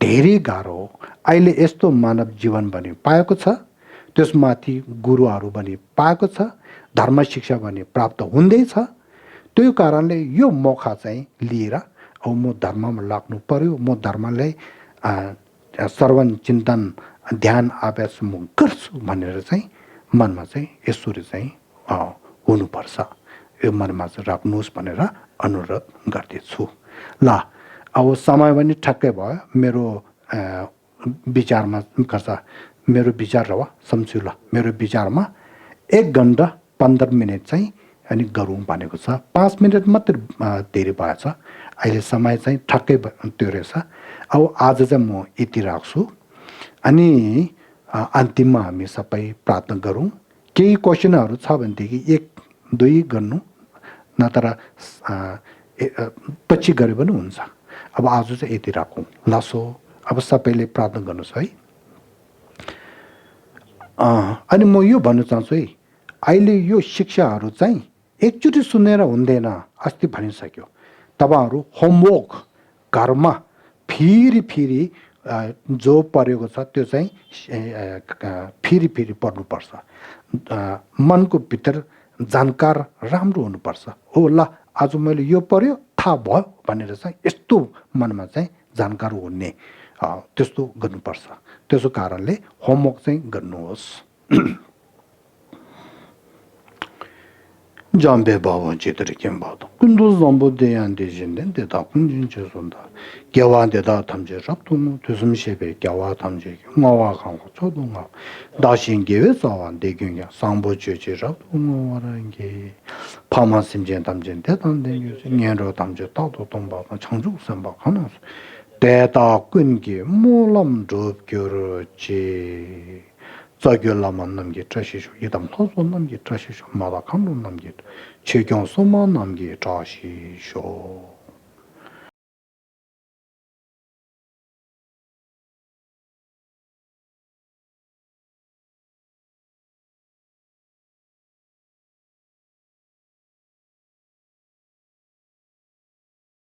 धेरै गाह्रो हो अहिले यस्तो मानव जीवन पनि पाएको छ त्यसमाथि गुरुहरू पनि पाएको छ धर्म शिक्षा पनि प्राप्त हुँदैछ त्यो कारणले यो मौका चाहिँ लिएर अब म धर्ममा लाग्नु पर्यो म धर्मलाई श्रवण चिन्तन ध्यान अभ्यास म गर्छु भनेर चाहिँ मनमा चाहिँ यसरी चाहिँ हुनुपर्छ यो मनमा चाहिँ राख्नुहोस् भनेर अनुरोध गर्दैछु ल अब समय पनि ठक्कै भयो मेरो विचारमा गर्छ मेरो विचार र सम्झु ल मेरो विचारमा 1 घण्टा 15 मिनेट चाहिँ अनि गरौँ भनेको छ 5 मिनेट मात्र धेरै भएछ अहिले समय चाहिँ ठक्कै त्यो रहेछ अब आज चाहिँ म यति राख्छु अनि अन्तिममा हामी सबै प्रार्थना गरौँ केही क्वेशनहरु छ भनेदेखि 1-2 गर्नु नत्र पछि गरे पनि हुन्छ अब आज चाहिँ यति राखौँ लासो अब सबैले प्रार्थना गर्नुस् है अनि म यो भन्न चाहन्छु है अहिले यो शिक्षाहरु चाहिँ एकचोटी सुनेर हुँदैन अस्ति भनिसक्यो तपाईहरु होमवर्क घरमा फेरि जो पढेको छ त्यो चाहिँ फेरि पढ्नुपर्छ मनको भित्र जानकार राम्रो हुनुपर्छ हो ल आज मैले यो पढ्यो थाहा भयो भनेर चाहिँ यस्तो मनमा चाहिँ जानकार हुने त्यस्तो गर्नुपर्छ त्यसो कारणले होमवर्क चाहिँ गर्नुहोस् Jambe baba chitri kim bada. Kundu zambu deyan de jinden de da kunjin chesunda. Gyawa de da tamje raptu mu tüsüm shebe gyawa tamje ngawa kango chodu nga. Dashin gewe sawan de gyunya sambo cheche raptu mu warangi. Pama simjen tamjen de tam de gyuse nyenro tamje tado tomba changjuk senba kanas. De da kungi mulam drup gyuru chi. 자결라만 남게 tra시쇼 이담 토소 남게 tra시쇼 마다 감론 남게 최경 소만 남게 tra시쇼